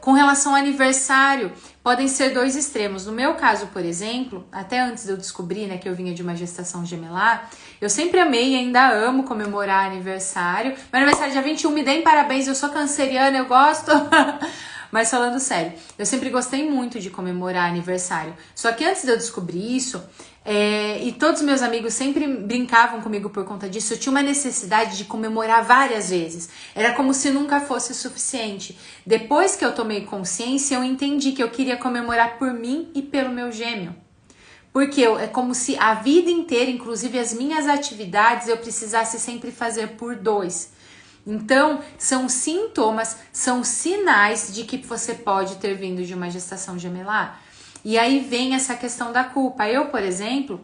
Com relação ao aniversário, podem ser dois extremos. No meu caso, por exemplo, até antes de eu descobrir, né, que eu vinha de uma gestação gemelar, eu sempre amei e ainda amo comemorar aniversário. Meu aniversário é dia 21, me deem parabéns, eu sou canceriana, eu gosto. Mas falando sério, eu sempre gostei muito de comemorar aniversário. Só que antes de eu descobrir isso, e todos meus amigos sempre brincavam comigo por conta disso, eu tinha uma necessidade de comemorar várias vezes. Era como se nunca fosse suficiente. Depois que eu tomei consciência, eu entendi que eu queria comemorar por mim e pelo meu gêmeo. Porque é como se a vida inteira, inclusive as minhas atividades, eu precisasse sempre fazer por 2. Então, são sintomas, são sinais de que você pode ter vindo de uma gestação gemelar. E aí vem essa questão da culpa. Eu, por exemplo,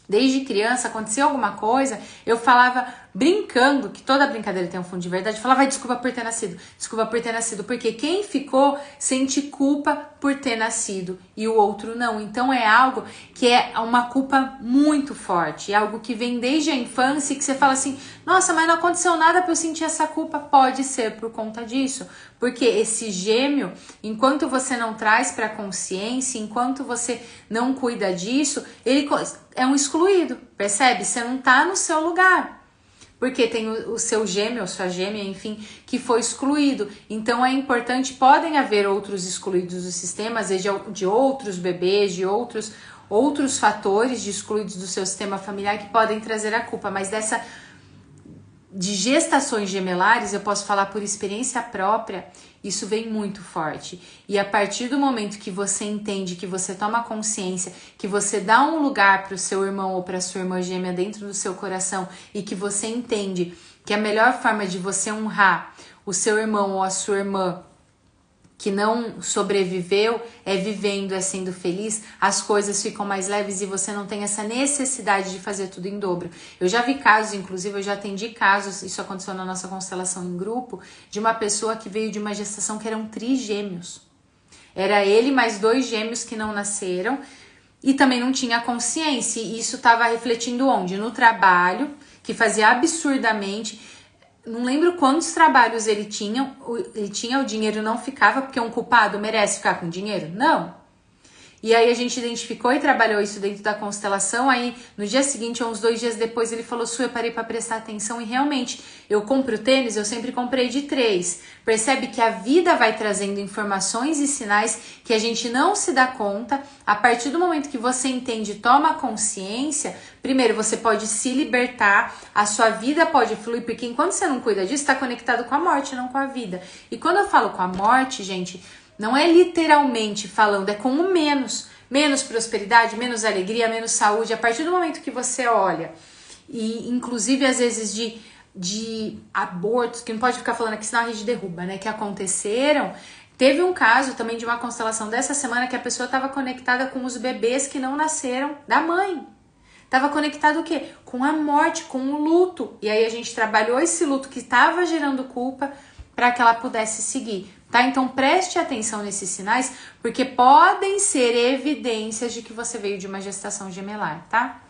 desde criança, acontecia alguma coisa, eu falava, brincando, que toda brincadeira tem um fundo de verdade, eu falava, desculpa por ter nascido, porque quem ficou sente culpa por ter nascido e o outro não. Então é algo que é uma culpa muito forte, é algo que vem desde a infância e que você fala assim, nossa, mas não aconteceu nada para eu sentir essa culpa. Pode ser por conta disso, porque esse gêmeo, enquanto você não traz para a consciência, enquanto você não cuida disso, ele é um excluído, percebe? Você não tá no seu lugar. Porque tem o seu gêmeo, ou sua gêmea, enfim, que foi excluído. Então é importante, podem haver outros excluídos do sistema, às vezes de outros bebês, de outros fatores de excluídos do seu sistema familiar que podem trazer a culpa. Mas de gestações gemelares, eu posso falar por experiência própria, isso vem muito forte. E a partir do momento que você entende, que você toma consciência, que você dá um lugar para o seu irmão ou para a sua irmã gêmea dentro do seu coração e que você entende que a melhor forma de você honrar o seu irmão ou a sua irmã que não sobreviveu é vivendo, é sendo feliz, as coisas ficam mais leves e você não tem essa necessidade de fazer tudo em dobro. Eu já vi casos, inclusive eu já atendi casos, isso aconteceu na nossa constelação em grupo, de uma pessoa que veio de uma gestação que eram trigêmeos. Era ele mais 2 gêmeos que não nasceram e também não tinha consciência. E isso estava refletindo onde? No trabalho, que fazia absurdamente. Não lembro quantos trabalhos ele tinha, o dinheiro não ficava, porque um culpado merece ficar com dinheiro? Não. E aí a gente identificou e trabalhou isso dentro da constelação, aí no dia seguinte, ou uns 2 dias depois, ele falou, Su, eu parei para prestar atenção e realmente, eu compro tênis, eu sempre comprei de 3. Percebe que a vida vai trazendo informações e sinais que a gente não se dá conta. A partir do momento que você entende, toma consciência, primeiro você pode se libertar, a sua vida pode fluir, porque enquanto você não cuida disso, está conectado com a morte, não com a vida. E quando eu falo com a morte, gente, não é literalmente falando, é com o menos. Menos prosperidade, menos alegria, menos saúde. A partir do momento que você olha, e inclusive às vezes de abortos, que não pode ficar falando aqui, senão a gente derruba, né? Que aconteceram. Teve um caso também de uma constelação dessa semana que a pessoa estava conectada com os bebês que não nasceram da mãe. Estava conectado o quê? Com a morte, com o luto. E aí a gente trabalhou esse luto que estava gerando culpa para que ela pudesse seguir. Tá? Então preste atenção nesses sinais, porque podem ser evidências de que você veio de uma gestação gemelar, tá?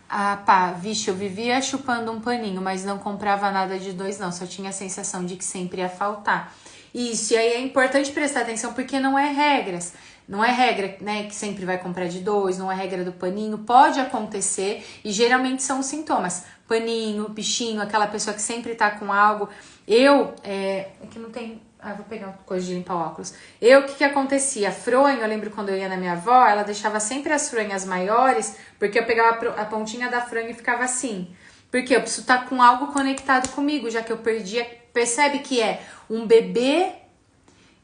Ah, pá, vixe, eu vivia chupando um paninho, mas não comprava nada de 2 não, só tinha a sensação de que sempre ia faltar. Isso, e aí é importante prestar atenção, porque não é regras. Não é regra, né, que sempre vai comprar de 2, não é regra do paninho, pode acontecer e geralmente são os sintomas. Paninho, bichinho, aquela pessoa que sempre tá com algo. É que não tem... vou pegar uma coisa de limpar óculos. O que acontecia? A fronha, eu lembro quando eu ia na minha avó, ela deixava sempre as fronhas maiores, porque eu pegava a pontinha da fronha e ficava assim. Porque eu preciso estar com algo conectado comigo, já que eu perdi. Percebe que é um bebê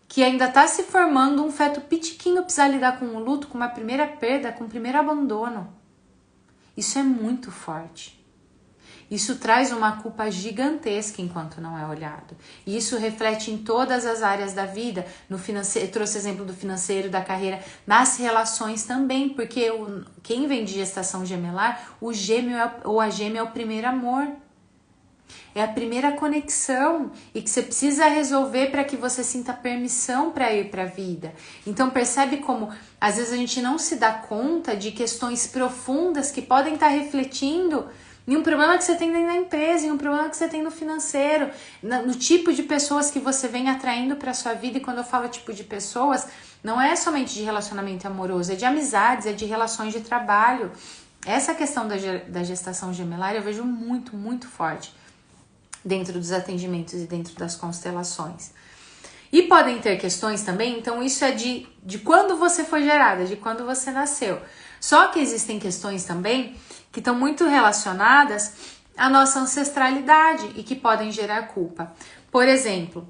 que ainda está se formando, um feto pitiquinho, precisa lidar com o luto, com uma primeira perda, com o primeiro abandono. Isso é muito forte. Isso traz uma culpa gigantesca enquanto não é olhado. E isso reflete em todas as áreas da vida, no financeiro, eu trouxe exemplo do financeiro, da carreira, nas relações também, porque quem vem de gestação gemelar, o gêmeo ou a gêmea é o primeiro amor. É a primeira conexão e que você precisa resolver para que você sinta permissão para ir para a vida. Então percebe como às vezes a gente não se dá conta de questões profundas que podem estar refletindo em um problema que você tem dentro da empresa, em um problema que você tem no financeiro, no tipo de pessoas que você vem atraindo para sua vida. E quando eu falo tipo de pessoas, não é somente de relacionamento amoroso, é de amizades, é de relações de trabalho. Essa questão da gestação gemelar eu vejo muito, muito forte dentro dos atendimentos e dentro das constelações. E podem ter questões também, então isso é de quando você foi gerada, de quando você nasceu. Só que existem questões também que estão muito relacionadas à nossa ancestralidade e que podem gerar culpa. Por exemplo,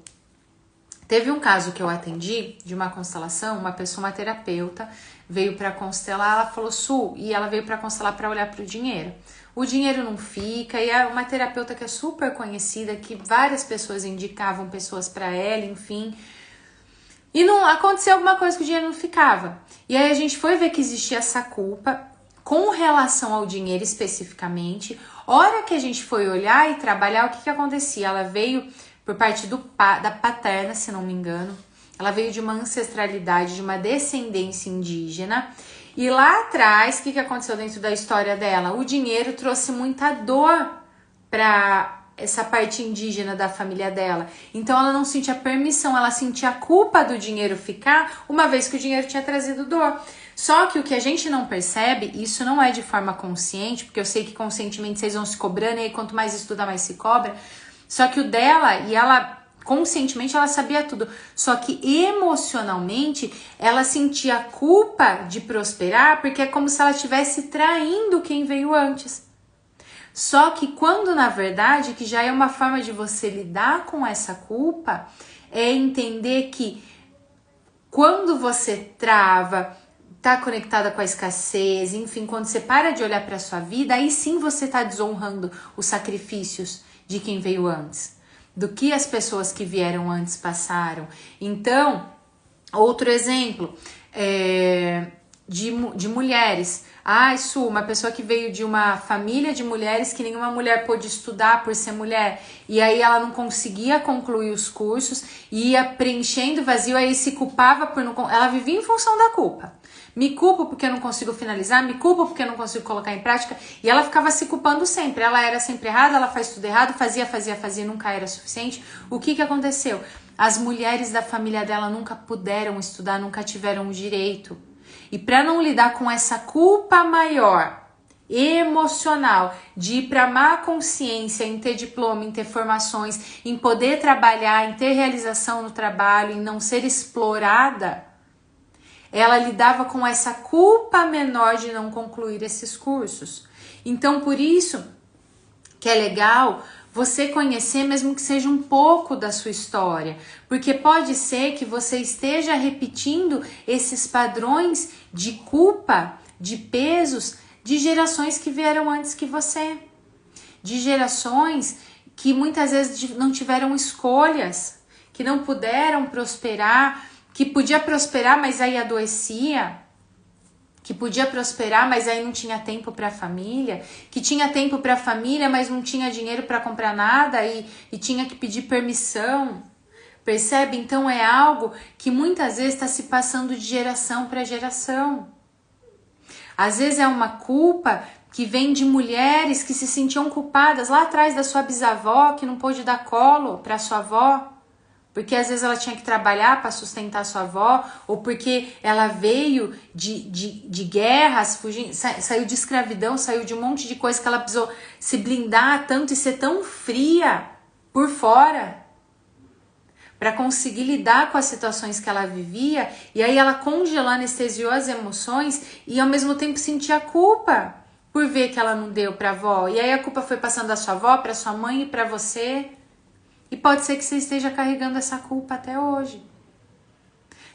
teve um caso que eu atendi de uma constelação, uma pessoa, uma terapeuta, veio para constelar, ela falou, Su, e ela veio para constelar para olhar para o dinheiro. O dinheiro não fica, e é uma terapeuta que é super conhecida, que várias pessoas indicavam pessoas para ela, enfim. E não aconteceu alguma coisa que o dinheiro não ficava. E aí a gente foi ver que existia essa culpa com relação ao dinheiro especificamente. Hora que a gente foi olhar e trabalhar, o que acontecia? Ela veio por parte da paterna, se não me engano. Ela veio de uma ancestralidade, de uma descendência indígena. E lá atrás, o que aconteceu dentro da história dela? O dinheiro trouxe muita dor para essa parte indígena da família dela. Então ela não sentia permissão, ela sentia a culpa do dinheiro ficar, uma vez que o dinheiro tinha trazido dor. Só que o que a gente não percebe, isso não é de forma consciente, porque eu sei que conscientemente vocês vão se cobrando, e aí quanto mais estuda, mais se cobra. Só que o dela, e ela conscientemente ela sabia tudo, só que emocionalmente ela sentia a culpa de prosperar, porque é como se ela estivesse traindo quem veio antes. Só que quando na verdade, que já é uma forma de você lidar com essa culpa, é entender que quando você trava, tá conectada com a escassez, enfim, quando você para de olhar para sua vida, aí sim você tá desonrando os sacrifícios de quem veio antes, do que as pessoas que vieram antes passaram. Então, outro exemplo, de mulheres. Su, uma pessoa que veio de uma família de mulheres que nenhuma mulher pôde estudar por ser mulher, e aí ela não conseguia concluir os cursos, ia preenchendo vazio, aí se culpava por não... Ela vivia em função da culpa. Me culpo porque eu não consigo finalizar, me culpo porque eu não consigo colocar em prática, e ela ficava se culpando sempre. Ela era sempre errada, ela faz tudo errado, fazia, nunca era suficiente. O que aconteceu? As mulheres da família dela nunca puderam estudar, nunca tiveram o direito. E para não lidar com essa culpa maior, emocional, de ir para má consciência, em ter diploma, em ter formações, em poder trabalhar, em ter realização no trabalho, em não ser explorada, ela lidava com essa culpa menor de não concluir esses cursos. Então, por isso que é legal você conhecer, mesmo que seja um pouco da sua história, porque pode ser que você esteja repetindo esses padrões de culpa, de pesos, de gerações que vieram antes que você, de gerações que muitas vezes não tiveram escolhas, que não puderam prosperar, que podia prosperar, mas aí adoecia, que podia prosperar, mas aí não tinha tempo para a família, que tinha tempo para a família, mas não tinha dinheiro para comprar nada e tinha que pedir permissão. Percebe? Então é algo que muitas vezes está se passando de geração para geração. Às vezes é uma culpa que vem de mulheres que se sentiam culpadas lá atrás da sua bisavó, que não pôde dar colo para sua avó, porque às vezes ela tinha que trabalhar para sustentar sua avó, ou porque ela veio de guerras, saiu de escravidão, saiu de um monte de coisa que ela precisou se blindar tanto e ser tão fria por fora para conseguir lidar com as situações que ela vivia, e aí ela congelou, anestesiou as emoções e ao mesmo tempo sentia culpa por ver que ela não deu para a avó, e aí a culpa foi passando da sua avó para sua mãe e para você. E pode ser que você esteja carregando essa culpa até hoje.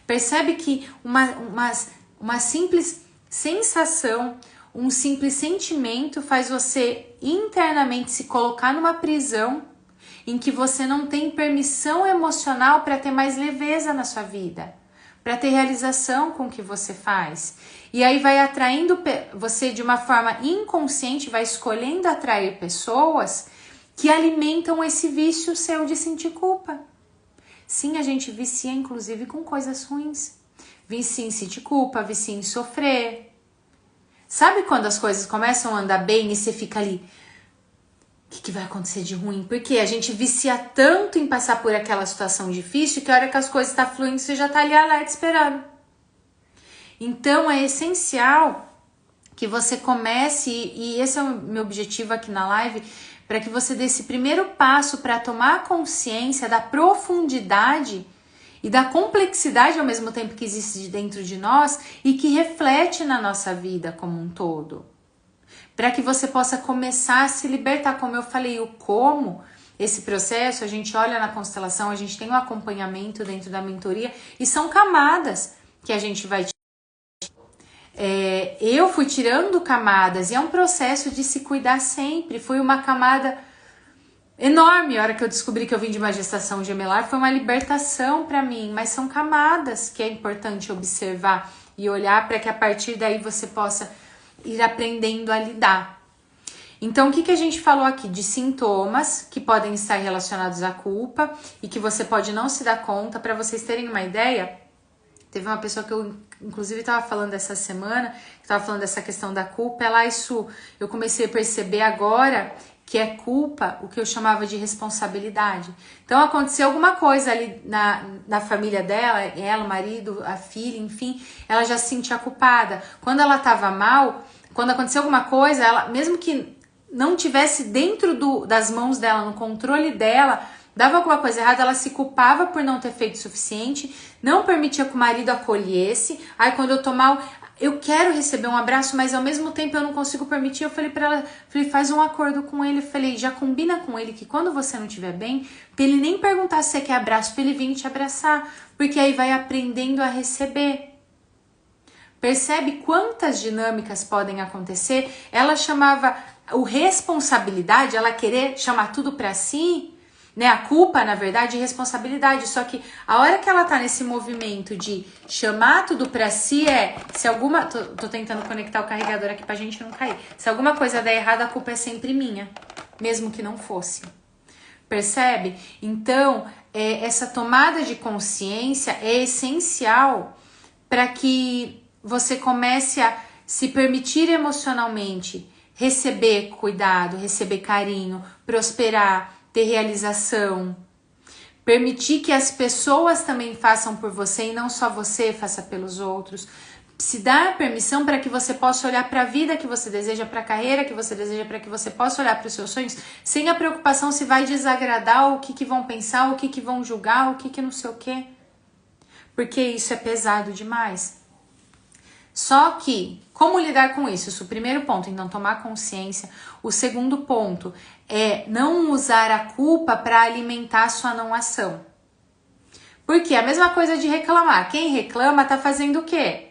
Percebe que uma simples sensação, um simples sentimento faz você internamente se colocar numa prisão em que você não tem permissão emocional para ter mais leveza na sua vida, para ter realização com o que você faz. E aí vai atraindo você de uma forma inconsciente, vai escolhendo atrair pessoas que alimentam esse vício seu de sentir culpa. Sim, a gente vicia inclusive com coisas ruins. Vicia em sentir culpa, vicia em sofrer. Sabe quando as coisas começam a andar bem e você fica ali, o que vai acontecer de ruim? Porque a gente vicia tanto em passar por aquela situação difícil que a hora que as coisas estão fluindo, você já está ali alerta esperando. Então é essencial que você comece, e esse é o meu objetivo aqui na live, para que você dê esse primeiro passo para tomar consciência da profundidade e da complexidade ao mesmo tempo que existe dentro de nós e que reflete na nossa vida como um todo. Para que você possa começar a se libertar, como eu falei, o como, esse processo, a gente olha na constelação, a gente tem um acompanhamento dentro da mentoria e são camadas que a gente vai Eu fui tirando camadas e é um processo de se cuidar sempre. Foi uma camada enorme. A hora que eu descobri que eu vim de uma gestação gemelar foi uma libertação para mim, mas são camadas que é importante observar e olhar para que a partir daí você possa ir aprendendo a lidar. Então, o que a gente falou aqui? De sintomas que podem estar relacionados à culpa e que você pode não se dar conta. Para vocês terem uma ideia, teve uma pessoa que eu, inclusive, estava falando essa semana, que estava falando dessa questão da culpa. isso eu comecei a perceber agora que é culpa, o que eu chamava de responsabilidade. Então, aconteceu alguma coisa ali na família dela, ela, o marido, a filha, enfim, ela já se sentia culpada. Quando ela estava mal, quando aconteceu alguma coisa, ela, mesmo que não tivesse dentro das mãos dela, no controle dela, dava alguma coisa errada, ela se culpava por não ter feito o suficiente, não permitia que o marido acolhesse. Aí quando eu tô mal, eu quero receber um abraço, mas ao mesmo tempo eu não consigo permitir. Eu falei pra ela, faz um acordo com ele. Eu falei, já combina com ele que quando você não estiver bem, pra ele nem perguntar se você quer abraço, pra ele vir te abraçar, porque aí vai aprendendo a receber. Percebe quantas dinâmicas podem acontecer? Ela chamava o responsabilidade, ela querer chamar tudo pra si, né? A culpa, na verdade, é responsabilidade. Só que a hora que ela tá nesse movimento de chamar tudo pra si se alguma... Tô tentando conectar o carregador aqui pra gente não cair. Se alguma coisa der errado, a culpa é sempre minha, mesmo que não fosse. Percebe? Então, essa tomada de consciência é essencial para que você comece a se permitir emocionalmente receber cuidado, receber carinho, prosperar, ter realização, permitir que as pessoas também façam por você e não só você faça pelos outros, se dar permissão para que você possa olhar para a vida que você deseja, para a carreira que você deseja, para que você possa olhar para os seus sonhos sem a preocupação se vai desagradar, o que vão pensar, o que vão julgar, o que não sei o quê, porque isso é pesado demais. Só que, como lidar com isso? Isso é o primeiro ponto, então tomar consciência. O segundo ponto é não usar a culpa para alimentar a sua não ação. Porque a mesma coisa de reclamar. Quem reclama tá fazendo o quê?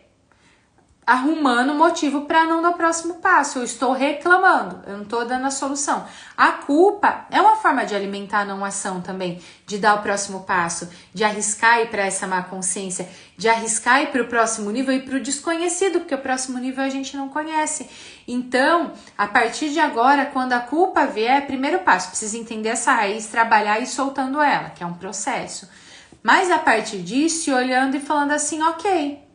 Arrumando motivo para não dar o próximo passo. Eu estou reclamando, eu não estou dando a solução. A culpa é uma forma de alimentar a não ação também, de dar o próximo passo, de arriscar ir para essa má consciência, de arriscar ir para o próximo nível e para o desconhecido, porque o próximo nível a gente não conhece. Então, a partir de agora, quando a culpa vier, primeiro passo, precisa entender essa raiz, trabalhar e soltando ela, que é um processo. Mas a partir disso, olhando e falando assim, ok,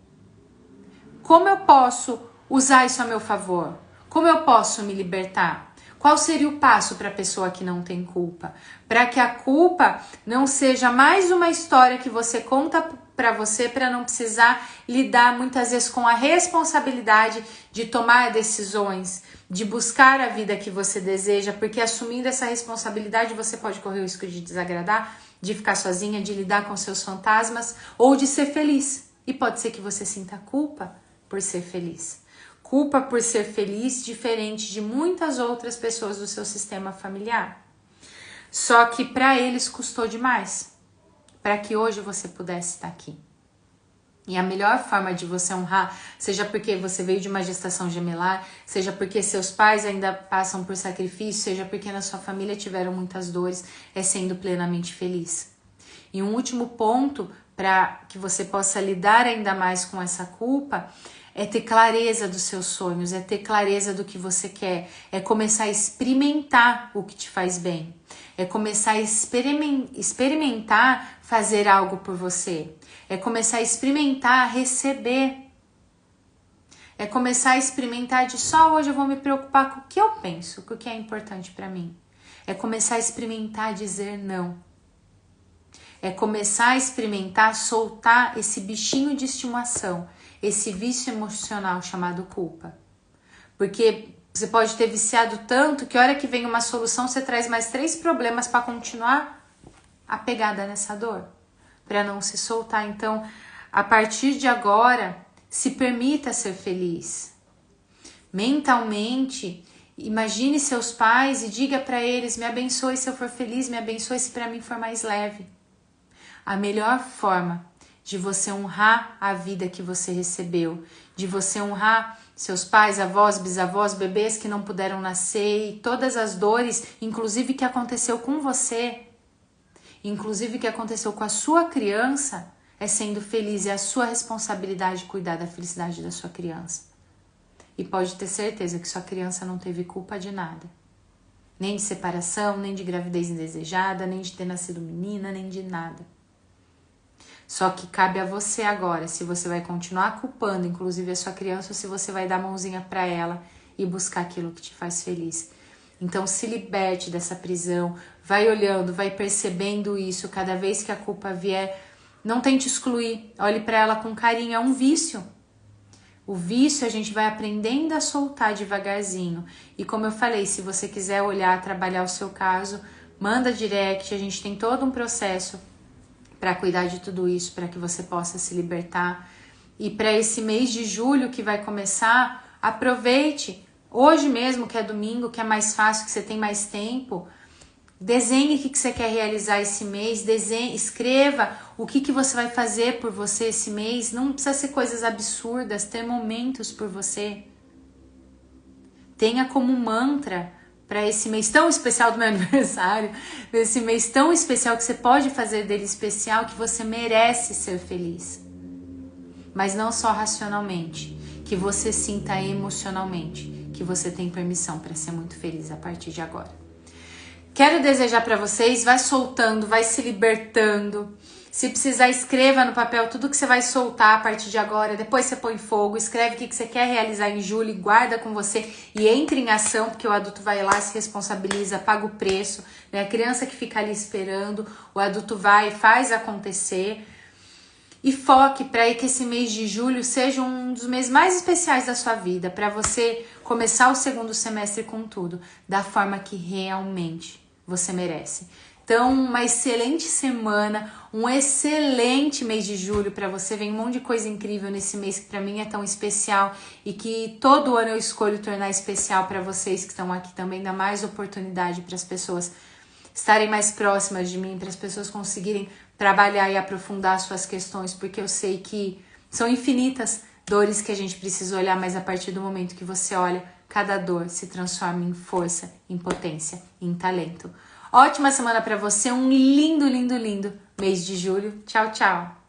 como eu posso usar isso a meu favor? Como eu posso me libertar? Qual seria o passo para a pessoa que não tem culpa? Para que a culpa não seja mais uma história que você conta para você, para não precisar lidar muitas vezes com a responsabilidade de tomar decisões, de buscar a vida que você deseja, porque assumindo essa responsabilidade você pode correr o risco de desagradar, de ficar sozinha, de lidar com seus fantasmas ou de ser feliz. E pode ser que você sinta culpa por ser feliz. Culpa por ser feliz, diferente de muitas outras pessoas do seu sistema familiar. Só que para eles custou demais, para que hoje você pudesse estar aqui. E a melhor forma de você honrar, seja porque você veio de uma gestação gemelar, seja porque seus pais ainda passam por sacrifício, seja porque na sua família tiveram muitas dores, é sendo plenamente feliz. E um último ponto para que você possa lidar ainda mais com essa culpa é ter clareza dos seus sonhos, é ter clareza do que você quer, é começar a experimentar o que te faz bem, é começar a experimentar fazer algo por você, é começar a experimentar receber, é começar a experimentar de só hoje eu vou me preocupar com o que eu penso, com o que é importante para mim, é começar a experimentar dizer não, é começar a experimentar soltar esse bichinho de estimação, esse vício emocional chamado culpa. Porque você pode ter viciado tanto que a hora que vem uma solução você traz mais 3 problemas para continuar apegada nessa dor, para não se soltar. Então, a partir de agora, se permita ser feliz. Mentalmente, imagine seus pais e diga para eles, me abençoe se eu for feliz, me abençoe se para mim for mais leve. A melhor forma de você honrar a vida que você recebeu, de você honrar seus pais, avós, bisavós, bebês que não puderam nascer e todas as dores, inclusive que aconteceu com você, inclusive que aconteceu com a sua criança, é sendo feliz, é a sua responsabilidade cuidar da felicidade da sua criança. E pode ter certeza que sua criança não teve culpa de nada. Nem de separação, nem de gravidez indesejada, nem de ter nascido menina, nem de nada. Só que cabe a você agora, se você vai continuar culpando, inclusive a sua criança, ou se você vai dar a mãozinha para ela e buscar aquilo que te faz feliz. Então se liberte dessa prisão, vai olhando, vai percebendo isso, cada vez que a culpa vier, não tente excluir, olhe para ela com carinho, é um vício. O vício a gente vai aprendendo a soltar devagarzinho. E como eu falei, se você quiser olhar, trabalhar o seu caso, manda direct, a gente tem todo um processo para cuidar de tudo isso, para que você possa se libertar. E para esse mês de julho que vai começar, aproveite. Hoje mesmo, que é domingo, que é mais fácil, que você tem mais tempo, desenhe o que você quer realizar esse mês, desenhe, escreva o que você vai fazer por você esse mês. Não precisa ser coisas absurdas, ter momentos por você. Tenha como mantra para esse mês tão especial do meu aniversário, desse mês tão especial que você pode fazer dele especial, que você merece ser feliz. Mas não só racionalmente, que você sinta emocionalmente, que você tem permissão para ser muito feliz a partir de agora. Quero desejar para vocês, vai soltando, vai se libertando. Se precisar, escreva no papel tudo que você vai soltar a partir de agora. Depois você põe fogo, escreve o que você quer realizar em julho e guarda com você e entre em ação, porque o adulto vai lá, se responsabiliza, paga o preço, né? A criança que fica ali esperando, o adulto vai e faz acontecer. E foque para que esse mês de julho seja um dos meses mais especiais da sua vida, para você começar o segundo semestre com tudo, da forma que realmente você merece. Então, uma excelente semana, um excelente mês de julho para você. Vem um monte de coisa incrível nesse mês que para mim é tão especial e que todo ano eu escolho tornar especial para vocês que estão aqui também, dar mais oportunidade para as pessoas estarem mais próximas de mim, para as pessoas conseguirem trabalhar e aprofundar suas questões, porque eu sei que são infinitas dores que a gente precisa olhar, mas a partir do momento que você olha, cada dor se transforma em força, em potência, em talento. Ótima semana para você, um lindo, lindo, lindo mês de julho. Tchau, tchau!